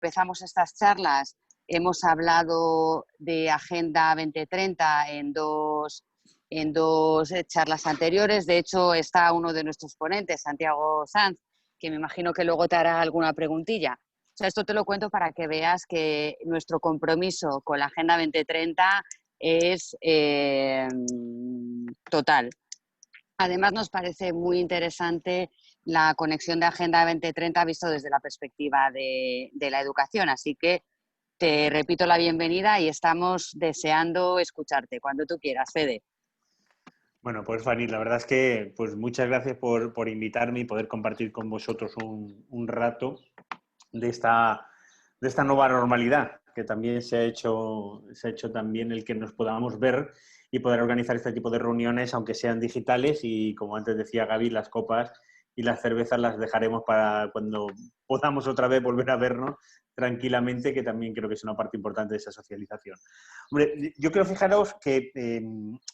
empezamos estas charlas hemos hablado de Agenda 2030 en dos charlas anteriores. De hecho, está uno de nuestros ponentes, Santiago Sanz, que me imagino que luego te hará alguna preguntilla. O sea, esto te lo cuento para que veas que nuestro compromiso con la Agenda 2030 es total. Además, nos parece muy interesante la conexión de Agenda 2030 visto desde la perspectiva de la educación. Así que te repito la bienvenida y estamos deseando escucharte cuando tú quieras, Fede. Bueno, pues Fanny, la verdad es que pues muchas gracias por invitarme y poder compartir con vosotros un rato de esta nueva normalidad, que también se ha hecho también el que nos podamos ver y poder organizar este tipo de reuniones, aunque sean digitales, y como antes decía Gaby, las copas y las cervezas las dejaremos para cuando podamos otra vez volver a vernos tranquilamente, que también creo que es una parte importante de esa socialización. Hombre, yo creo, fijaros que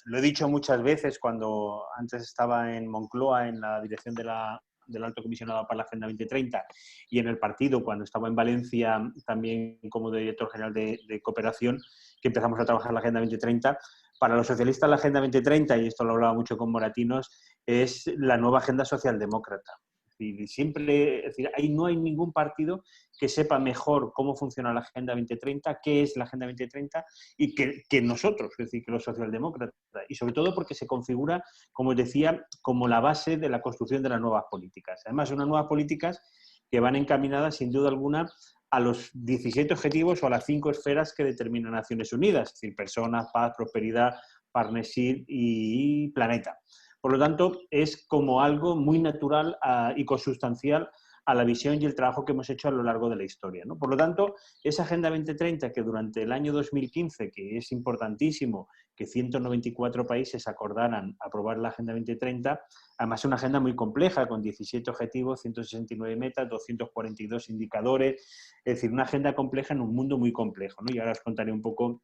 lo he dicho muchas veces cuando antes estaba en Moncloa, en la dirección del Alto Comisionado para la Agenda 2030, y en el partido, cuando estaba en Valencia, también como director general de Cooperación, que empezamos a trabajar la Agenda 2030. Para los socialistas la Agenda 2030, y esto lo hablaba mucho con Moratinos, es la nueva agenda socialdemócrata. Y siempre, es decir, ahí no hay ningún partido que sepa mejor cómo funciona la Agenda 2030, qué es la Agenda 2030 y que nosotros, es decir, que los socialdemócratas. Y sobre todo porque se configura, como os decía, como la base de la construcción de las nuevas políticas. Además, unas nuevas políticas que van encaminadas, sin duda alguna, a los 17 objetivos o a las 5 esferas que determinan Naciones Unidas, es decir, personas, paz, prosperidad, partnership y planeta. Por lo tanto, es como algo muy natural y consustancial a la visión y el trabajo que hemos hecho a lo largo de la historia, ¿no? Por lo tanto, esa Agenda 2030 que durante el año 2015, que es importantísimo que 194 países acordaran aprobar la Agenda 2030, además es una agenda muy compleja, con 17 objetivos, 169 metas, 242 indicadores, es decir, una agenda compleja en un mundo muy complejo, ¿no? Y ahora os contaré un poco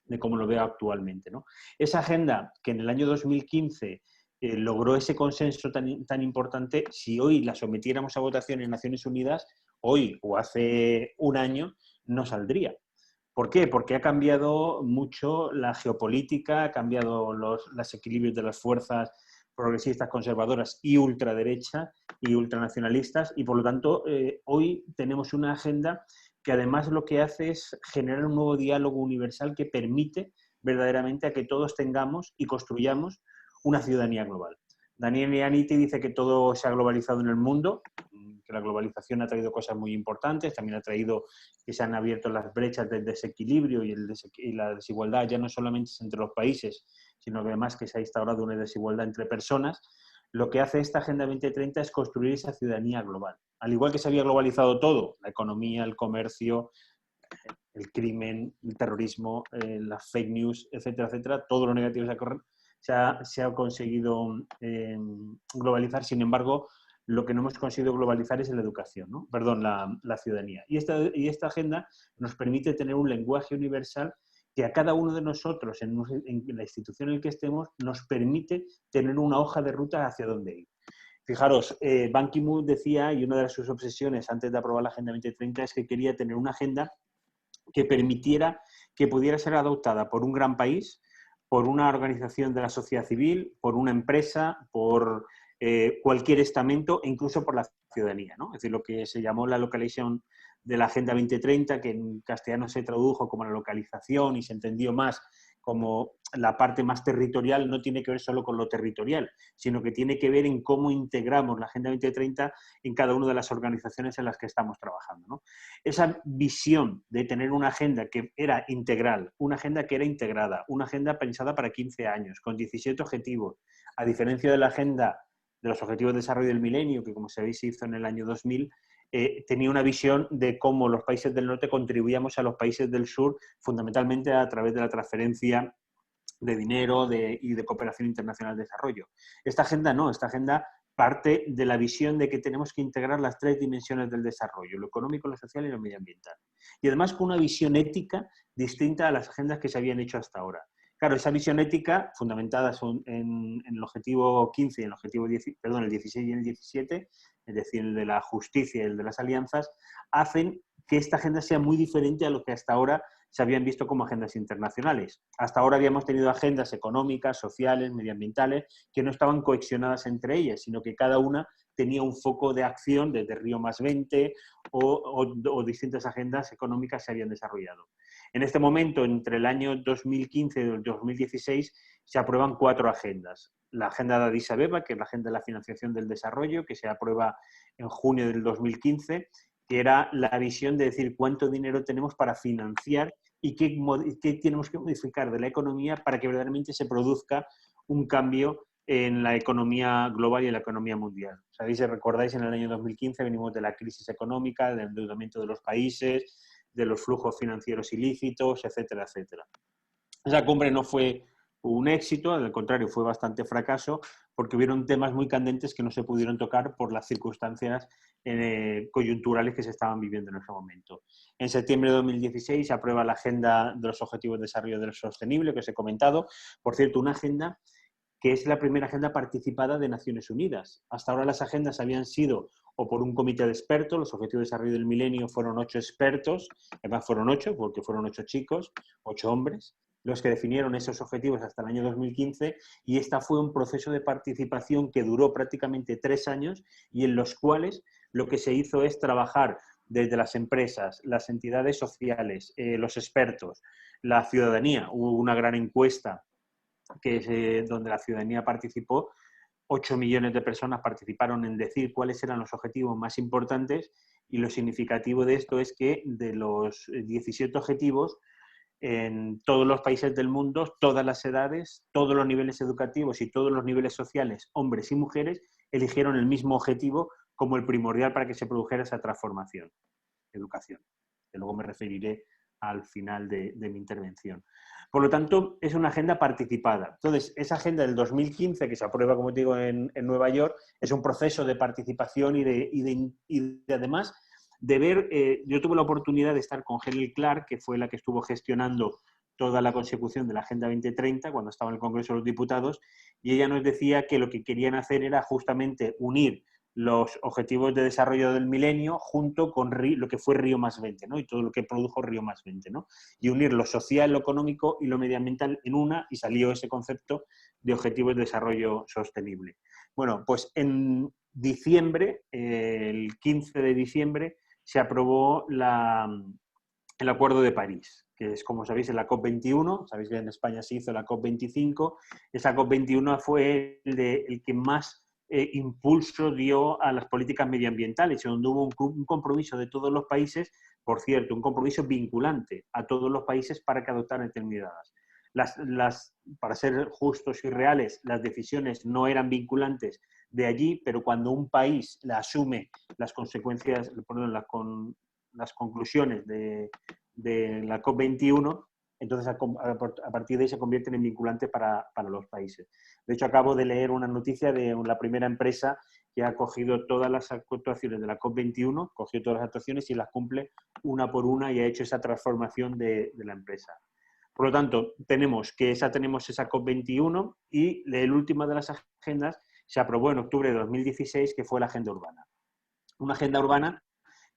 de cómo lo veo actualmente, ¿no? Esa agenda que en el año 2015 logró ese consenso tan importante, si hoy la sometiéramos a votación en Naciones Unidas, hoy o hace un año, no saldría. ¿Por qué? Porque ha cambiado mucho la geopolítica, ha cambiado los equilibrios de las fuerzas progresistas, conservadoras y ultraderecha y ultranacionalistas, y por lo tanto hoy tenemos una agenda que además lo que hace es generar un nuevo diálogo universal que permite verdaderamente a que todos tengamos y construyamos una ciudadanía global. Daniel Yaniti dice que todo se ha globalizado en el mundo, que la globalización ha traído cosas muy importantes, también ha traído que se han abierto las brechas del desequilibrio y la desigualdad ya no solamente entre los países, sino que además que se ha instaurado una desigualdad entre personas. Lo que hace esta Agenda 2030 es construir esa ciudadanía global. Al igual que se había globalizado todo, la economía, el comercio, el crimen, el terrorismo, las fake news, etcétera, etcétera, todo lo negativo se ha conseguido globalizar. Sin embargo, lo que no hemos conseguido globalizar es la educación, ¿no? Perdón, la ciudadanía. Y esta agenda nos permite tener un lenguaje universal que a cada uno de nosotros, en la institución en la que estemos, nos permite tener una hoja de ruta hacia dónde ir. Fijaros, Ban Ki-moon decía, y una de sus obsesiones antes de aprobar la Agenda 2030 es que quería tener una agenda que permitiera que pudiera ser adoptada por un gran país, por una organización de la sociedad civil, por una empresa, por cualquier estamento e incluso por la ciudadanía, ¿no? Es decir, lo que se llamó la localization de la Agenda 2030, que en castellano se tradujo como la localización y se entendió más como la parte más territorial, no tiene que ver solo con lo territorial, sino que tiene que ver en cómo integramos la Agenda 2030 en cada una de las organizaciones en las que estamos trabajando, ¿no? Esa visión de tener una agenda que era integral, una agenda que era integrada, una agenda pensada para 15 años, con 17 objetivos, a diferencia de la agenda de los Objetivos de Desarrollo del Milenio, que como sabéis se hizo en el año 2000, tenía una visión de cómo los países del norte contribuíamos a los países del sur, fundamentalmente a través de la transferencia de dinero y de cooperación internacional de desarrollo. Esta agenda no, esta agenda parte de la visión de que tenemos que integrar las 3 dimensiones del desarrollo, lo económico, lo social y lo medioambiental. Y además con una visión ética distinta a las agendas que se habían hecho hasta ahora. Claro, esa visión ética, fundamentada en el objetivo 15 y en el objetivo el 16 y el 17, es decir, el de la justicia y el de las alianzas, hacen que esta agenda sea muy diferente a lo que hasta ahora se habían visto como agendas internacionales. Hasta ahora habíamos tenido agendas económicas, sociales, medioambientales, que no estaban cohesionadas entre ellas, sino que cada una tenía un foco de acción desde Río+20 o distintas agendas económicas se habían desarrollado. En este momento, entre el año 2015 y el 2016, se aprueban 4 agendas. La agenda de Addis Abeba, que es la agenda de la financiación del desarrollo, que se aprueba en junio del 2015, que era la visión de decir cuánto dinero tenemos para financiar y qué tenemos que modificar de la economía para que verdaderamente se produzca un cambio en la economía global y en la economía mundial. Sabéis, si recordáis, en el año 2015 venimos de la crisis económica, del endeudamiento de los países, de los flujos financieros ilícitos, etcétera, etcétera. Esa cumbre no fue un éxito, al contrario, fue bastante fracaso, porque hubieron temas muy candentes que no se pudieron tocar por las circunstancias coyunturales que se estaban viviendo en ese momento. En septiembre de 2016 se aprueba la Agenda de los Objetivos de Desarrollo Sostenible, que os he comentado. Por cierto, una agenda que es la primera agenda participada de Naciones Unidas. Hasta ahora las agendas habían sido o por un comité de expertos, los Objetivos de Desarrollo del Milenio fueron 8 expertos, además fueron 8 porque fueron 8 chicos, 8 hombres, los que definieron esos objetivos hasta el año 2015, y esta fue un proceso de participación que duró prácticamente 3 años y en los cuales lo que se hizo es trabajar desde las empresas, las entidades sociales, los expertos, la ciudadanía. Hubo una gran encuesta que es donde la ciudadanía participó. 8 millones de personas participaron en decir cuáles eran los objetivos más importantes, y lo significativo de esto es que de los 17 objetivos, en todos los países del mundo, todas las edades, todos los niveles educativos y todos los niveles sociales, hombres y mujeres, eligieron el mismo objetivo como el primordial para que se produjera esa transformación. Educación, que luego me referiré al final de mi intervención. Por lo tanto, es una agenda participada. Entonces, esa agenda del 2015, que se aprueba, como te digo, en Nueva York, es un proceso de participación y además de ver. Yo tuve la oportunidad de estar con Helen Clark, que fue la que estuvo gestionando toda la consecución de la Agenda 2030 cuando estaba en el Congreso de los Diputados, y ella nos decía que lo que querían hacer era justamente unir los objetivos de desarrollo del milenio junto con lo que fue Río+20, ¿no? Y todo lo que produjo Río+20, ¿no? Y unir lo social, lo económico y lo medioambiental en una, y salió ese concepto de objetivos de desarrollo sostenible. Bueno, pues en diciembre, el 15 de diciembre, se aprobó el Acuerdo de París, que es, como sabéis, la COP21. Sabéis que en España se hizo la COP25. Esa COP21 fue el que más impulso dio a las políticas medioambientales, y donde hubo un compromiso de todos los países, por cierto, un compromiso vinculante a todos los países para que adoptaran determinadas. Para ser justos y reales, las decisiones no eran vinculantes de allí, pero cuando un país asume las consecuencias, las conclusiones de la COP21, entonces a partir de ahí se convierten en vinculantes para los países. De hecho, acabo de leer una noticia de la primera empresa que ha cogido todas las actuaciones de la COP21, cogió todas las actuaciones y las cumple una por una, y ha hecho esa transformación de la empresa. Por lo tanto, tenemos esa COP21, y la última de las agendas se aprobó en octubre de 2016, que fue la Agenda Urbana. Una agenda urbana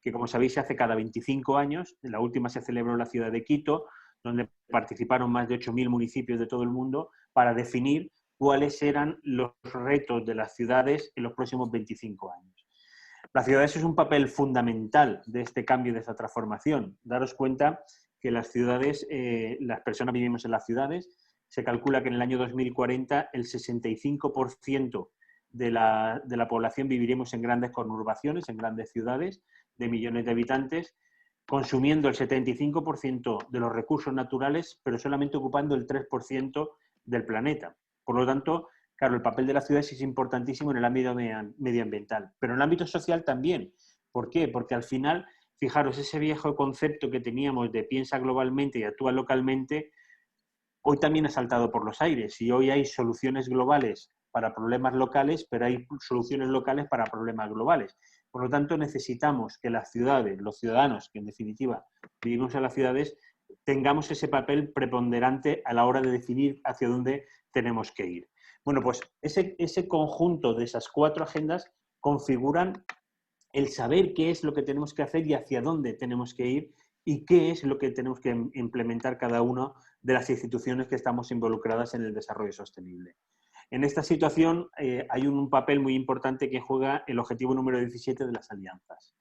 que, como sabéis, se hace cada 25 años. La última se celebró en la ciudad de Quito, donde participaron más de 8.000 municipios de todo el mundo para definir cuáles eran los retos de las ciudades en los próximos 25 años. Las ciudades es un papel fundamental de este cambio, de esta transformación. Daros cuenta que las ciudades, las personas vivimos en las ciudades. Se calcula que en el año 2040 el 65% de la población viviremos en grandes conurbaciones, en grandes ciudades de millones de habitantes, consumiendo el 75% de los recursos naturales, pero solamente ocupando el 3% del planeta. Por lo tanto, claro, el papel de las ciudades es importantísimo en el ámbito medioambiental, pero en el ámbito social también. ¿Por qué? Porque al final, fijaros, ese viejo concepto que teníamos de piensa globalmente y actúa localmente, hoy también ha saltado por los aires, y hoy hay soluciones globales para problemas locales, pero hay soluciones locales para problemas globales. Por lo tanto, necesitamos que las ciudades, los ciudadanos, que en definitiva vivimos en las ciudades, tengamos ese papel preponderante a la hora de definir hacia dónde tenemos que ir. Bueno, pues ese conjunto de esas 4 agendas configuran el saber qué es lo que tenemos que hacer y hacia dónde tenemos que ir y qué es lo que tenemos que implementar cada una de las instituciones que estamos involucradas en el desarrollo sostenible. En esta situación hay un papel muy importante que juega el objetivo número 17 de las alianzas.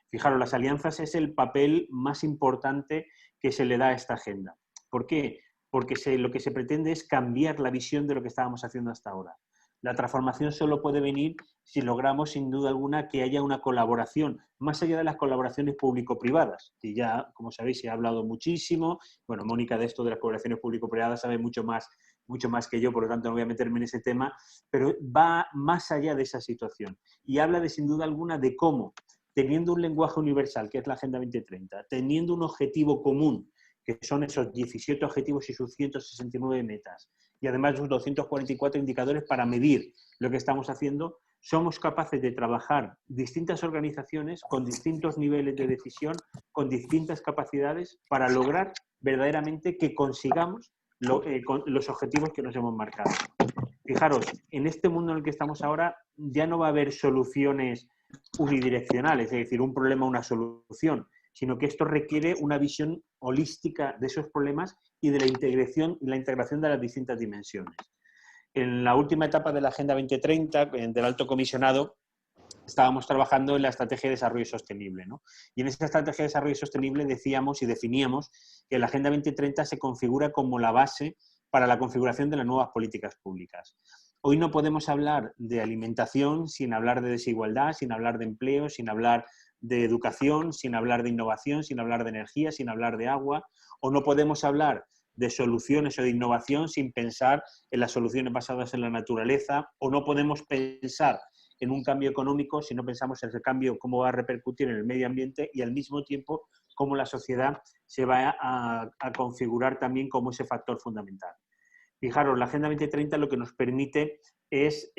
Fijaros, las alianzas es el papel más importante que se le da a esta agenda. ¿Por qué? Porque lo que se pretende es cambiar la visión de lo que estábamos haciendo hasta ahora. La transformación solo puede venir si logramos, sin duda alguna, que haya una colaboración, más allá de las colaboraciones público-privadas, que ya, como sabéis, se ha hablado muchísimo. Bueno, Mónica, de esto de las colaboraciones público-privadas sabe mucho más que yo, por lo tanto no voy a meterme en ese tema, pero va más allá de esa situación y habla de, sin duda alguna, de cómo, teniendo un lenguaje universal, que es la Agenda 2030, teniendo un objetivo común, que son esos 17 objetivos y sus 169 metas, y además sus 244 indicadores para medir lo que estamos haciendo, somos capaces de trabajar distintas organizaciones con distintos niveles de decisión, con distintas capacidades, para lograr verdaderamente que consigamos los objetivos que nos hemos marcado. Fijaros, en este mundo en el que estamos ahora ya no va a haber soluciones unidireccionales, es decir, un problema, una solución, sino que esto requiere una visión holística de esos problemas y de la integración de las distintas dimensiones. En la última etapa de la Agenda 2030, del Alto Comisionado, estábamos trabajando en la Estrategia de Desarrollo Sostenible, ¿no? Y en esa Estrategia de Desarrollo Sostenible decíamos y definíamos que la Agenda 2030 se configura como la base para la configuración de las nuevas políticas públicas. Hoy no podemos hablar de alimentación sin hablar de desigualdad, sin hablar de empleo, sin hablar de educación, sin hablar de innovación, sin hablar de energía, sin hablar de agua, o no podemos hablar de soluciones o de innovación sin pensar en las soluciones basadas en la naturaleza, o no podemos pensar en un cambio económico si no pensamos en ese cambio, cómo va a repercutir en el medio ambiente y al mismo tiempo cómo la sociedad se va a configurar también como ese factor fundamental. Fijaros, la Agenda 2030 lo que nos permite es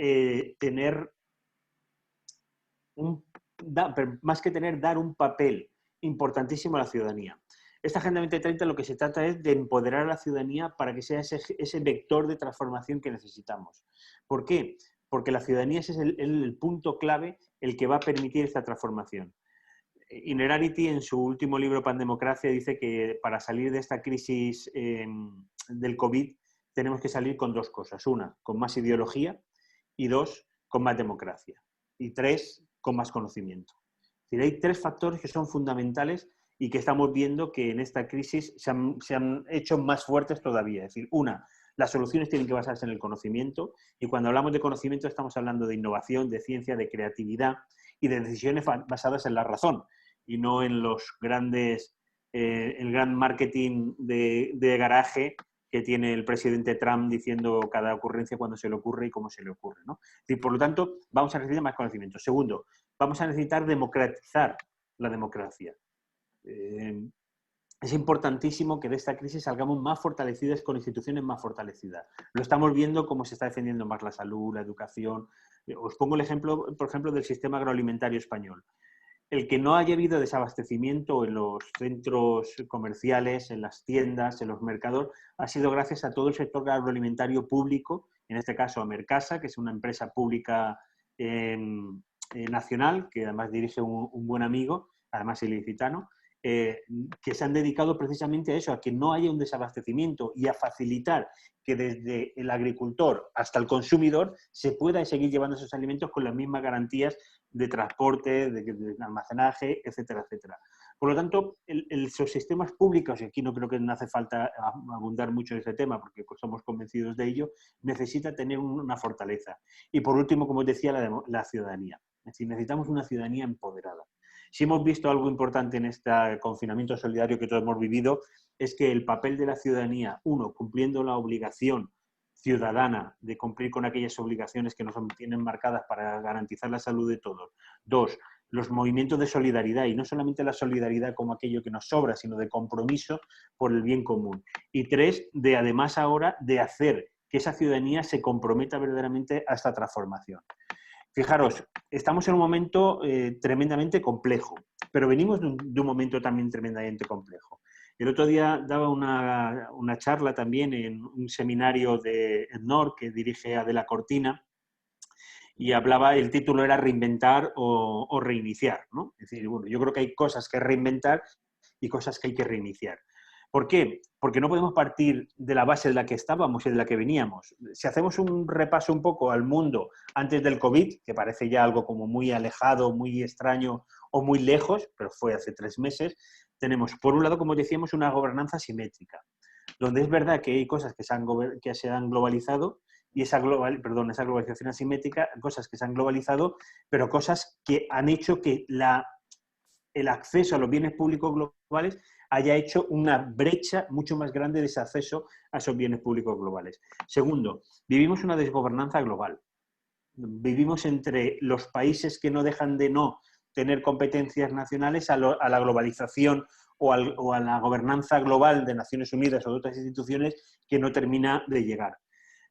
dar un papel importantísimo a la ciudadanía. Esta Agenda 2030 lo que se trata es de empoderar a la ciudadanía para que sea ese vector de transformación que necesitamos. ¿Por qué? Porque la ciudadanía es el punto clave, el que va a permitir esta transformación. Inerarity, en su último libro Pandemocracia, dice que para salir de esta crisis del COVID tenemos que salir con dos cosas. Una, con más ideología, y dos, con más democracia. Y tres, con más conocimiento. Es decir, hay tres factores que son fundamentales y que estamos viendo que en esta crisis se han hecho más fuertes todavía. Es decir, una, las soluciones tienen que basarse en el conocimiento, y cuando hablamos de conocimiento estamos hablando de innovación, de ciencia, de creatividad y de decisiones basadas en la razón y no en los el gran marketing de garaje que tiene el presidente Trump diciendo cada ocurrencia cuando se le ocurre y cómo se le ocurre, ¿no? Y por lo tanto, vamos a necesitar más conocimiento. Segundo, vamos a necesitar democratizar la democracia. Es importantísimo que de esta crisis salgamos más fortalecidas, con instituciones más fortalecidas. Lo estamos viendo cómo se está defendiendo más la salud, la educación. Os pongo el ejemplo, por ejemplo, del sistema agroalimentario español. El que no haya habido desabastecimiento en los centros comerciales, en las tiendas, en los mercados, ha sido gracias a todo el sector agroalimentario público, en este caso a Mercasa, que es una empresa pública nacional, que además dirige un buen amigo, además ilicitano, que se han dedicado precisamente a eso, a que no haya un desabastecimiento y a facilitar que desde el agricultor hasta el consumidor se pueda seguir llevando esos alimentos con las mismas garantías de transporte, de almacenaje, etcétera, etcétera. Por lo tanto, esos sistemas públicos, y aquí no creo que no hace falta abundar mucho en ese tema porque pues, somos convencidos de ello, necesita tener una fortaleza. Y por último, como os decía, la ciudadanía. Es decir, necesitamos una ciudadanía empoderada. Si hemos visto algo importante en este confinamiento solidario que todos hemos vivido, es que el papel de la ciudadanía, uno, cumpliendo la obligación ciudadana de cumplir con aquellas obligaciones que nos tienen marcadas para garantizar la salud de todos. Dos, los movimientos de solidaridad, y no solamente la solidaridad como aquello que nos sobra, sino de compromiso por el bien común. Y tres, de además ahora de hacer que esa ciudadanía se comprometa verdaderamente a esta transformación. Fijaros, estamos en un momento tremendamente complejo, pero venimos de un momento también tremendamente complejo. El otro día daba una charla también en un seminario de EDNOR que dirige Adela Cortina, y hablaba, el título era Reinventar o reiniciar, ¿no? Es decir, bueno, yo creo que hay cosas que reinventar y cosas que hay que reiniciar. ¿Por qué? Porque no podemos partir de la base de la que estábamos y de la que veníamos. Si hacemos un repaso un poco al mundo antes del COVID, que parece ya algo como muy alejado, muy extraño o muy lejos, pero fue hace 3 meses, tenemos, por un lado, como decíamos, una gobernanza simétrica, donde es verdad que hay cosas que se han globalizado y esa globalización asimétrica, cosas que se han globalizado, pero cosas que han hecho que el acceso a los bienes públicos globales haya hecho una brecha mucho más grande de ese acceso a esos bienes públicos globales. Segundo, vivimos una desgobernanza global. Vivimos entre los países que no dejan de no tener competencias nacionales a la globalización o a la gobernanza global de Naciones Unidas o de otras instituciones que no termina de llegar.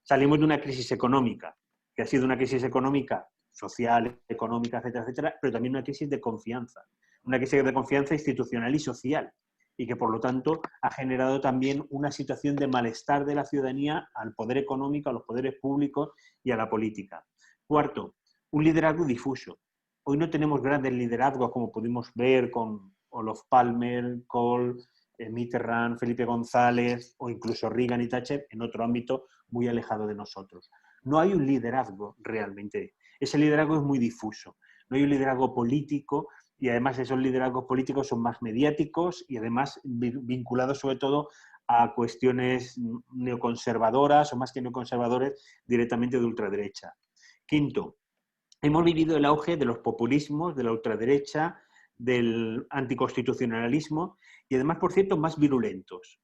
Salimos de una crisis económica, que ha sido una crisis económica, social, económica, etcétera, etcétera, pero también una crisis de confianza. Una crisis de confianza institucional y social, y que por lo tanto ha generado también una situación de malestar de la ciudadanía al poder económico, a los poderes públicos y a la política. Cuarto, un liderazgo difuso. Hoy no tenemos grandes liderazgos como pudimos ver con Olof Palme, Kohl, Mitterrand, Felipe González o incluso Reagan y Thatcher en otro ámbito muy alejado de nosotros. No hay un liderazgo realmente. Ese liderazgo es muy difuso. No hay un liderazgo político y además esos liderazgos políticos son más mediáticos y además vinculados sobre todo a cuestiones neoconservadoras o más que neoconservadores directamente de ultraderecha. Quinto, hemos vivido el auge de los populismos, de la ultraderecha, del anticonstitucionalismo y además, por cierto, más virulentos.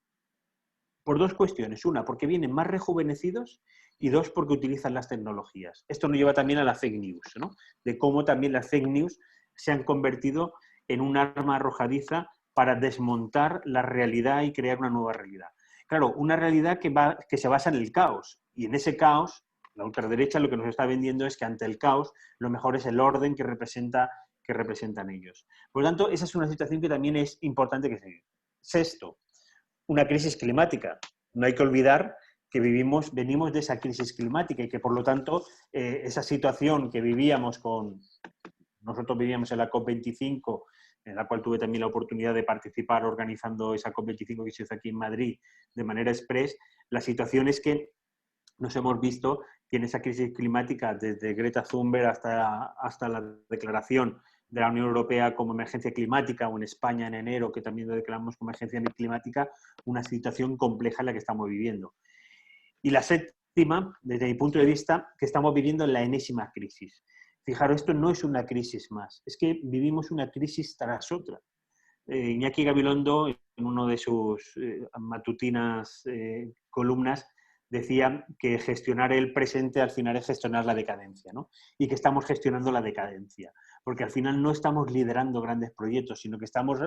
Por 2 cuestiones. Una, porque vienen más rejuvenecidos y 2, porque utilizan las tecnologías. Esto nos lleva también a la fake news, ¿no? De cómo también las fake news se han convertido en un arma arrojadiza para desmontar la realidad y crear una nueva realidad. Claro, una realidad que se basa en el caos. Y en ese caos, la ultraderecha lo que nos está vendiendo es que ante el caos lo mejor es el orden que representan ellos. Por lo tanto, esa es una situación que también es importante que seguir. Sexto, una crisis climática. No hay que olvidar que venimos de esa crisis climática y que, por lo tanto, esa situación que nosotros vivíamos en la COP25, en la cual tuve también la oportunidad de participar organizando esa COP25 que se hizo aquí en Madrid de manera express, la situación es que nos hemos visto que en esa crisis climática, desde Greta Thunberg hasta la declaración de la Unión Europea como emergencia climática, o en España en enero, que también lo declaramos como emergencia climática, una situación compleja en la que estamos viviendo. Y la séptima, desde mi punto de vista, que estamos viviendo la enésima crisis. Fijaros, esto no es una crisis más, es que vivimos una crisis tras otra. Iñaki Gabilondo, en una de sus matutinas columnas, decía que gestionar el presente al final es gestionar la decadencia, ¿no? Y que estamos gestionando la decadencia, porque al final no estamos liderando grandes proyectos, sino que estamos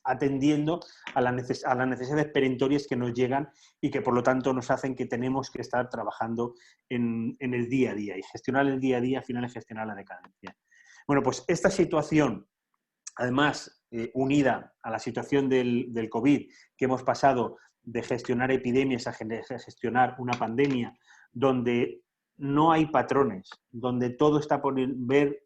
atendiendo a las necesidades perentorias que nos llegan y que por lo tanto nos hacen que tenemos que estar trabajando en el día a día. Y gestionar el día a día al final es gestionar la decadencia. Bueno, pues esta situación, además, unida a la situación del COVID, que hemos pasado de gestionar epidemias a gestionar una pandemia, donde no hay patrones, donde todo está por ver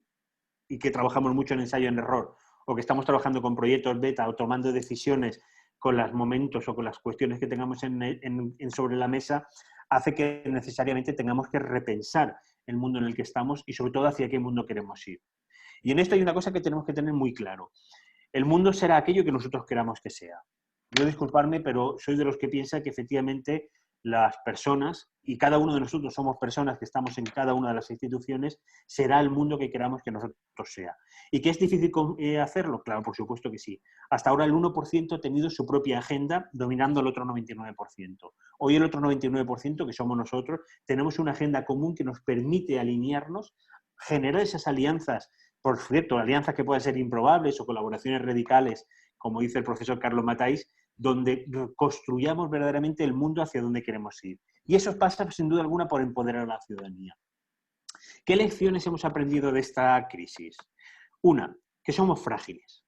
y que trabajamos mucho en ensayo en error, o que estamos trabajando con proyectos beta o tomando decisiones con los momentos o con las cuestiones que tengamos sobre la mesa, hace que necesariamente tengamos que repensar el mundo en el que estamos y sobre todo hacia qué mundo queremos ir. Y en esto hay una cosa que tenemos que tener muy claro. El mundo será aquello que nosotros queramos que sea. Yo disculparme, pero soy de los que piensa que efectivamente las personas, y cada uno de nosotros somos personas que estamos en cada una de las instituciones, será el mundo que queramos que nosotros sea. ¿Y que es difícil hacerlo? Claro, por supuesto que sí. Hasta ahora el 1% ha tenido su propia agenda dominando el otro 99%. Hoy el otro 99%, que somos nosotros, tenemos una agenda común que nos permite alinearnos, generar esas alianzas, por cierto, alianzas que pueden ser improbables o colaboraciones radicales, como dice el profesor Carlos Matáis, donde construyamos verdaderamente el mundo hacia donde queremos ir. Y eso pasa, sin duda alguna, por empoderar a la ciudadanía. ¿Qué lecciones hemos aprendido de esta crisis? Una, que somos frágiles.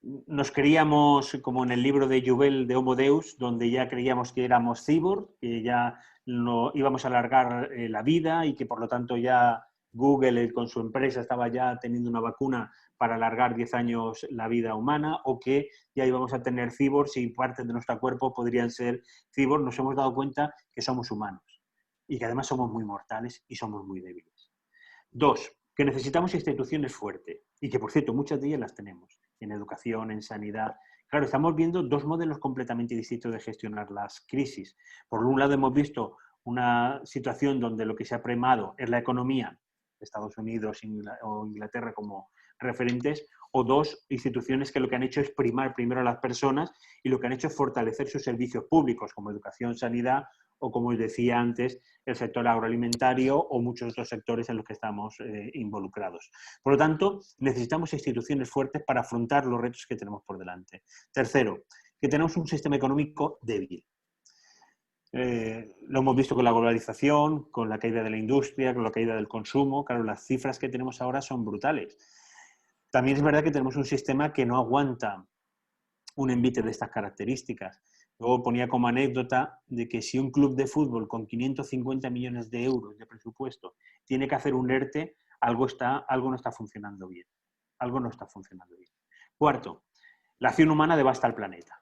Nos creíamos, como en el libro de Joubert de Homo Deus, donde ya creíamos que éramos cyborg, que ya no íbamos a alargar la vida y que por lo tanto ya Google con su empresa estaba ya teniendo una vacuna para alargar 10 años la vida humana, o que ya íbamos a tener cyborgs y parte de nuestro cuerpo podrían ser cyborgs. Nos hemos dado cuenta que somos humanos y que además somos muy mortales y somos muy débiles. 2, que necesitamos instituciones fuertes y que, por cierto, muchas de ellas las tenemos en educación, en sanidad. Claro, estamos viendo dos modelos completamente distintos de gestionar las crisis. Por un lado, hemos visto una situación donde lo que se ha primado es la economía, Estados Unidos o Inglaterra como referentes, o dos instituciones que lo que han hecho es primar primero a las personas y lo que han hecho es fortalecer sus servicios públicos como educación, sanidad o, como os decía antes, el sector agroalimentario o muchos otros sectores en los que estamos involucrados. Por lo tanto, necesitamos instituciones fuertes para afrontar los retos que tenemos por delante. Tercero, que tenemos un sistema económico débil. Lo hemos visto con la globalización, con la caída de la industria, con la caída del consumo. Claro, las cifras que tenemos ahora son brutales. También es verdad que tenemos un sistema que no aguanta un envite de estas características. Luego ponía como anécdota de que si un club de fútbol con 550 millones de euros de presupuesto tiene que hacer un ERTE, algo no está funcionando bien. Algo no está funcionando bien. Cuarto, la acción humana devasta el planeta.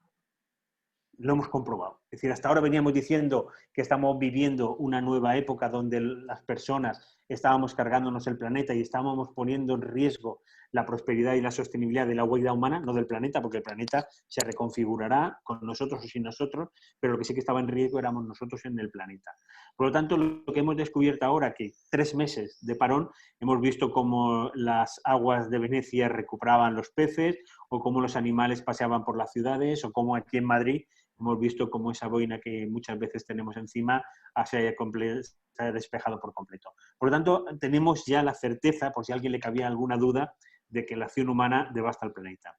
Lo hemos comprobado. Es decir, hasta ahora veníamos diciendo que estamos viviendo una nueva época donde las personas estábamos cargándonos el planeta y estábamos poniendo en riesgo la prosperidad y la sostenibilidad de la humanidad humana, no del planeta, porque el planeta se reconfigurará con nosotros o sin nosotros, pero lo que sí que estaba en riesgo éramos nosotros en el planeta. Por lo tanto, lo que hemos descubierto ahora, que 3 meses de parón, hemos visto cómo las aguas de Venecia recuperaban los peces, o cómo los animales paseaban por las ciudades, o cómo aquí en Madrid hemos visto cómo esa boina que muchas veces tenemos encima se haya despejado por completo. Por lo tanto, tenemos ya la certeza, por si a alguien le cabía alguna duda, de que la acción humana devasta el planeta.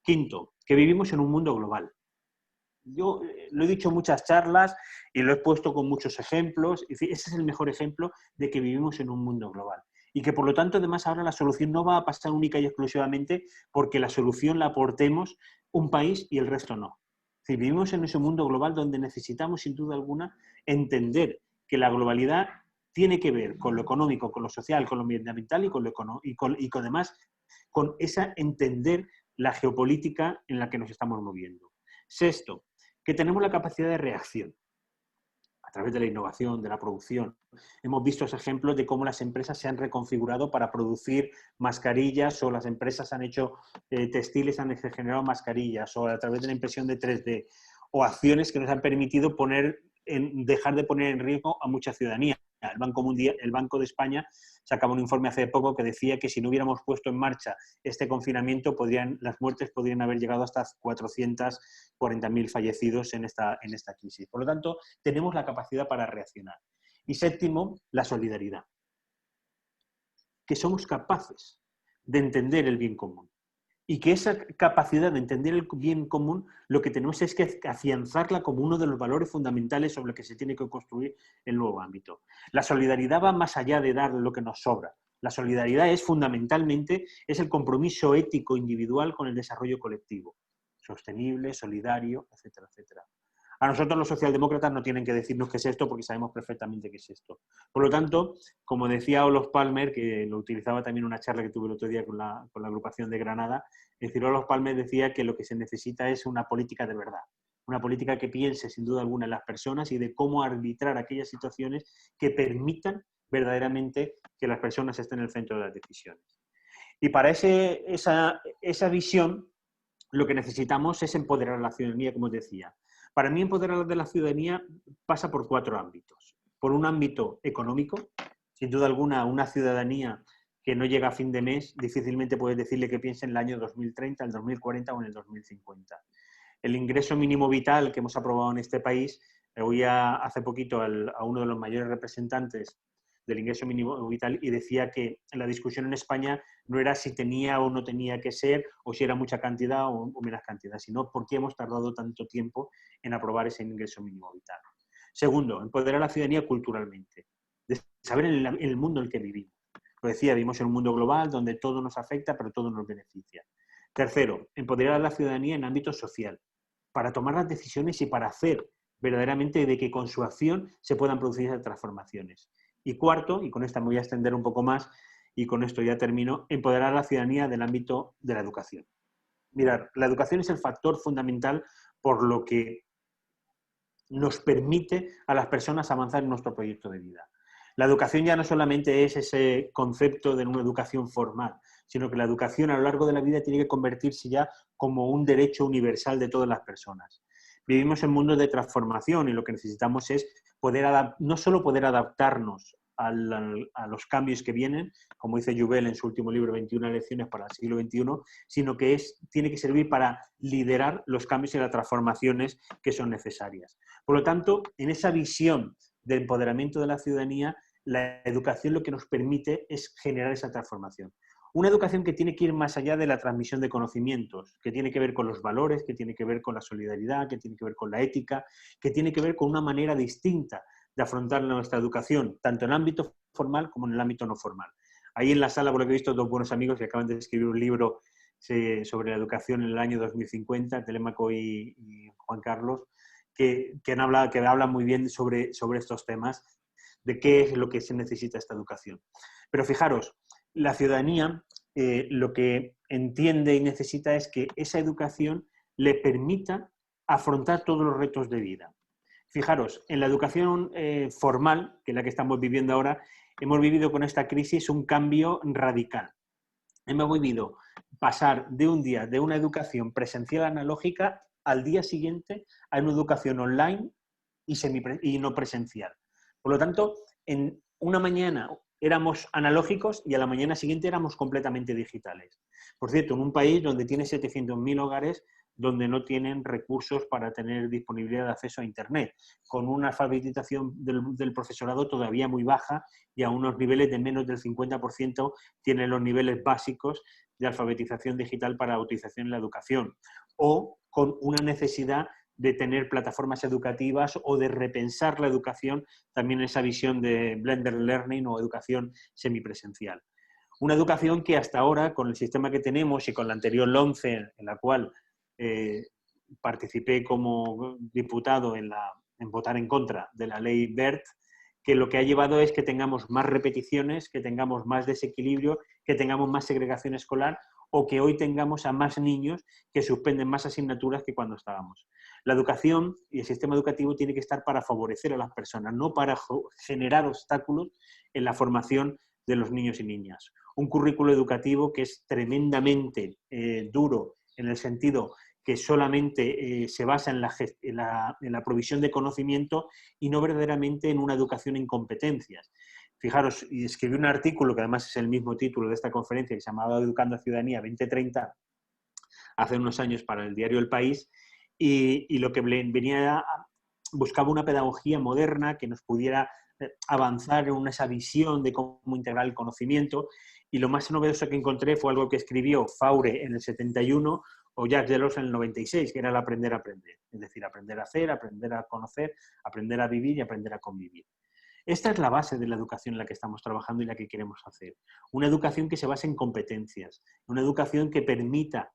Quinto, que vivimos en un mundo global. Yo lo he dicho en muchas charlas y lo he puesto con muchos ejemplos. Es decir, ese es el mejor ejemplo de que vivimos en un mundo global. Y que por lo tanto, además, ahora la solución no va a pasar única y exclusivamente porque la solución la aportemos un país y el resto no. Es decir, vivimos en ese mundo global donde necesitamos, sin duda alguna, entender que la globalidad tiene que ver con lo económico, con lo social, con lo medioambiental y además con esa entender la geopolítica en la que nos estamos moviendo. Sexto, que tenemos la capacidad de reacción a través de la innovación, de la producción. Hemos visto ejemplos de cómo las empresas se han reconfigurado para producir mascarillas, o las empresas han hecho textiles, han generado mascarillas, o a través de la impresión de 3D, o acciones que nos han permitido dejar de poner en riesgo a mucha ciudadanía. El Banco de España sacaba un informe hace poco que decía que si no hubiéramos puesto en marcha este confinamiento, las muertes podrían haber llegado hasta 440.000 fallecidos en esta crisis. Por lo tanto, tenemos la capacidad para reaccionar. Y séptimo, la solidaridad. Que somos capaces de entender el bien común. Y que esa capacidad de entender el bien común, lo que tenemos es que afianzarla como uno de los valores fundamentales sobre los que se tiene que construir el nuevo ámbito. La solidaridad va más allá de dar lo que nos sobra. La solidaridad es fundamentalmente el compromiso ético individual con el desarrollo colectivo, sostenible, solidario, etcétera, etcétera. A nosotros los socialdemócratas no tienen que decirnos qué es esto porque sabemos perfectamente qué es esto. Por lo tanto, como decía Olof Palme, que lo utilizaba también en una charla que tuve el otro día con la agrupación de Granada, es decir, Olof Palme decía que lo que se necesita es una política de verdad, una política que piense sin duda alguna en las personas y de cómo arbitrar aquellas situaciones que permitan verdaderamente que las personas estén en el centro de las decisiones. Y para esa visión lo que necesitamos es empoderar a la ciudadanía, como os decía. Para mí, empoderar de la ciudadanía pasa por 4 ámbitos. Por un ámbito económico, sin duda alguna, una ciudadanía que no llega a fin de mes, difícilmente puedes decirle que piense en el año 2030, el 2040 o en el 2050. El ingreso mínimo vital que hemos aprobado en este país, oía hace poquito a uno de los mayores representantes del ingreso mínimo vital y decía que la discusión en España no era si tenía o no tenía que ser, o si era mucha cantidad o menos cantidad, sino por qué hemos tardado tanto tiempo en aprobar ese ingreso mínimo vital. Segundo, empoderar a la ciudadanía culturalmente, de saber en el mundo en el que vivimos. Lo decía, vivimos en un mundo global donde todo nos afecta, pero todo nos beneficia. Tercero, empoderar a la ciudadanía en ámbito social, para tomar las decisiones y para hacer verdaderamente de que con su acción se puedan producir esas transformaciones. Y cuarto, y con esta me voy a extender un poco más, y con esto ya termino, empoderar a la ciudadanía del ámbito de la educación. Mirad, la educación es el factor fundamental por lo que nos permite a las personas avanzar en nuestro proyecto de vida. La educación ya no solamente es ese concepto de una educación formal, sino que la educación a lo largo de la vida tiene que convertirse ya como un derecho universal de todas las personas. Vivimos en un mundo de transformación y lo que necesitamos es no solo poder adaptarnos a los cambios que vienen, como dice Jouvel en su último libro, 21 lecciones para el siglo XXI, sino que tiene que servir para liderar los cambios y las transformaciones que son necesarias. Por lo tanto, en esa visión de empoderamiento de la ciudadanía, la educación lo que nos permite es generar esa transformación. Una educación que tiene que ir más allá de la transmisión de conocimientos, que tiene que ver con los valores, que tiene que ver con la solidaridad, que tiene que ver con la ética, que tiene que ver con una manera distinta de afrontar nuestra educación, tanto en el ámbito formal como en el ámbito no formal. Ahí en la sala, por lo que he visto, dos buenos amigos que acaban de escribir un libro sobre la educación en el año 2050, Telémaco y Juan Carlos, que hablan muy bien sobre estos temas, de qué es lo que se necesita esta educación. Pero fijaros, la ciudadanía lo que entiende y necesita es que esa educación le permita afrontar todos los retos de vida. Fijaros, en la educación formal, que es la que estamos viviendo ahora, hemos vivido con esta crisis un cambio radical. Hemos vivido pasar de un día de una educación presencial analógica al día siguiente a una educación online y no presencial. Por lo tanto, en una mañana éramos analógicos y a la mañana siguiente éramos completamente digitales. Por cierto, en un país donde tiene 700.000 hogares donde no tienen recursos para tener disponibilidad de acceso a Internet, con una alfabetización del profesorado todavía muy baja y a unos niveles de menos del 50% tienen los niveles básicos de alfabetización digital para utilización en la educación, o con una necesidad de tener plataformas educativas o de repensar la educación también en esa visión de blended learning o educación semipresencial. Una educación que hasta ahora, con el sistema que tenemos y con la anterior LOMCE, en la cual participé como diputado en votar en contra de la ley BERT, que lo que ha llevado es que tengamos más repeticiones, que tengamos más desequilibrio, que tengamos más segregación escolar o que hoy tengamos a más niños que suspenden más asignaturas que cuando estábamos. La educación y el sistema educativo tiene que estar para favorecer a las personas, no para generar obstáculos en la formación de los niños y niñas. Un currículo educativo que es tremendamente duro en el sentido que solamente se basa en la provisión de conocimiento y no verdaderamente en una educación en competencias. Fijaros, y escribí un artículo que además es el mismo título de esta conferencia que se llamaba Educando a Ciudadanía 2030 hace unos años para el diario El País y lo que buscaba una pedagogía moderna que nos pudiera avanzar en esa visión de cómo integrar el conocimiento y lo más novedoso que encontré fue algo que escribió Faure en el 71 o Jacques Delors en el 96, que era el aprender a aprender, es decir, aprender a hacer, aprender a conocer, aprender a vivir y aprender a convivir. Esta es la base de la educación en la que estamos trabajando y la que queremos hacer. Una educación que se base en competencias, una educación que permita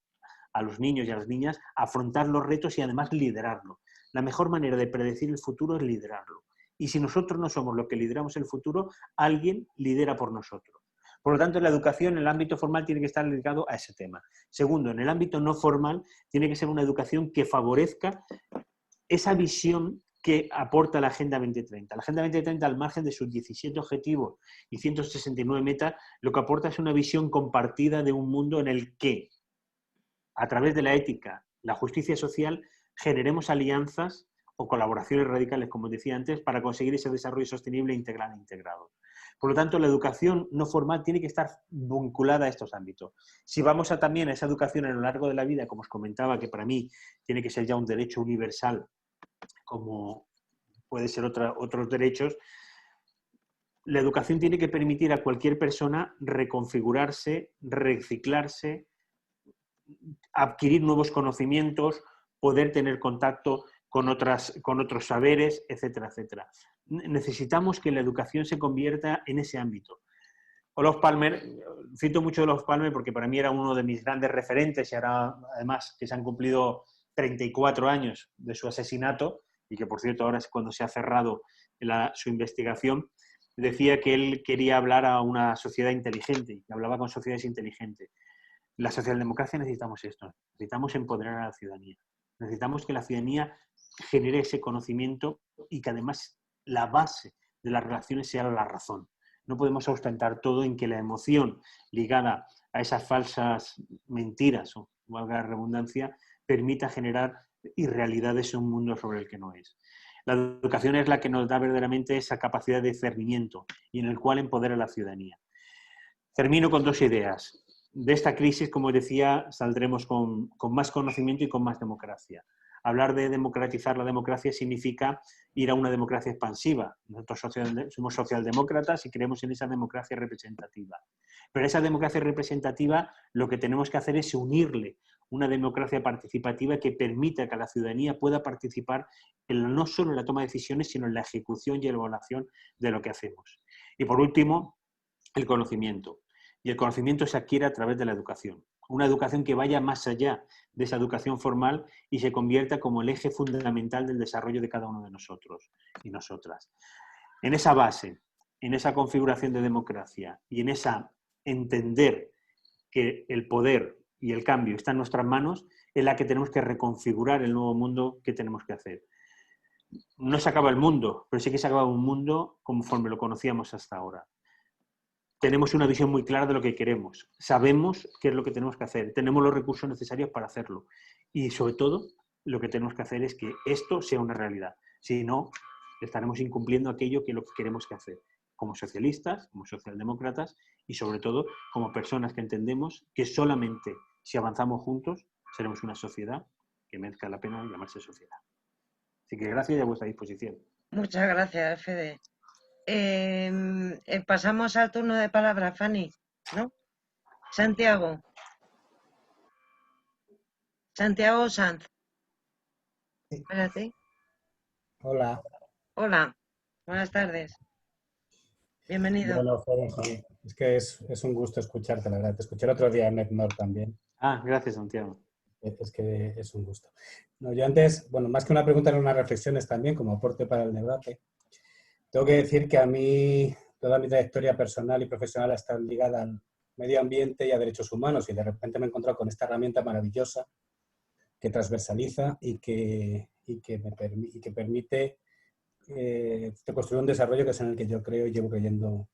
a los niños y a las niñas afrontar los retos y además liderarlo. La mejor manera de predecir el futuro es liderarlo. Y si nosotros no somos los que lideramos el futuro, alguien lidera por nosotros. Por lo tanto, la educación en el ámbito formal tiene que estar ligado a ese tema. Segundo, en el ámbito no formal tiene que ser una educación que favorezca esa visión que aporta la Agenda 2030. La Agenda 2030, al margen de sus 17 objetivos y 169 metas, lo que aporta es una visión compartida de un mundo en el que, a través de la ética, la justicia social, generemos alianzas o colaboraciones radicales, como decía antes, para conseguir ese desarrollo sostenible, integral e integrado. Por lo tanto, la educación no formal tiene que estar vinculada a estos ámbitos. Si vamos también a esa educación a lo largo de la vida, como os comentaba, que para mí tiene que ser ya un derecho universal, como puede ser otros derechos, la educación tiene que permitir a cualquier persona reconfigurarse, reciclarse, adquirir nuevos conocimientos, poder tener contacto con otros saberes, etcétera, etcétera. Necesitamos que la educación se convierta en ese ámbito. Olof Palme, cito mucho a Olof Palme porque para mí era uno de mis grandes referentes y ahora además que se han cumplido 34 años de su asesinato y que por cierto ahora es cuando se ha cerrado su investigación. decía que él quería hablar a una sociedad inteligente, y hablaba con sociedades inteligentes. La socialdemocracia necesitamos esto, necesitamos empoderar a la ciudadanía, necesitamos que la ciudadanía genere ese conocimiento y que además la base de las relaciones sea la razón. No podemos sustentar todo en que la emoción ligada a esas falsas mentiras, o valga la redundancia, permita generar irrealidades en un mundo sobre el que no es. La educación es la que nos da verdaderamente esa capacidad de discernimiento y en el cual empodera a la ciudadanía. Termino con dos ideas. De esta crisis, como decía, saldremos con más conocimiento y con más democracia. Hablar de democratizar la democracia significa ir a una democracia expansiva. Nosotros somos socialdemócratas y creemos en esa democracia representativa. Pero esa democracia representativa lo que tenemos que hacer es unirle una democracia participativa que permita que la ciudadanía pueda participar no solo en la toma de decisiones, sino en la ejecución y evaluación de lo que hacemos. Y por último, el conocimiento. Y el conocimiento se adquiere a través de la educación. Una educación que vaya más allá de esa educación formal y se convierta como el eje fundamental del desarrollo de cada uno de nosotros y nosotras. En esa base, en esa configuración de democracia y en esa entender que el poder y el cambio están en nuestras manos, es la que tenemos que reconfigurar el nuevo mundo que tenemos que hacer. No se acaba el mundo, pero sí que se acaba un mundo conforme lo conocíamos hasta ahora. Tenemos una visión muy clara de lo que queremos, sabemos qué es lo que tenemos que hacer, tenemos los recursos necesarios para hacerlo y sobre todo lo que tenemos que hacer es que esto sea una realidad, si no estaremos incumpliendo aquello que lo que queremos que hacer como socialistas, como socialdemócratas y sobre todo como personas que entendemos que solamente si avanzamos juntos seremos una sociedad que merezca la pena llamarse sociedad. Así que gracias y a vuestra disposición. Muchas gracias, Fede. Pasamos al turno de palabra, Fanny, ¿no? Santiago. Santiago Sanz. Espérate. Hola. Hola, buenas tardes. Bienvenido. Bueno, Javi, es que es un gusto escucharte, la verdad. Te escuché el otro día en NetNord también. Gracias, Santiago. Es que es un gusto. No, yo antes, bueno, más que una pregunta, eran unas reflexiones también como aporte para el debate. Tengo que decir que a mí toda mi trayectoria personal y profesional ha estado ligada al medio ambiente y a derechos humanos y de repente me he encontrado con esta herramienta maravillosa que transversaliza y que permite construir un desarrollo que es en el que yo creo y llevo creyendo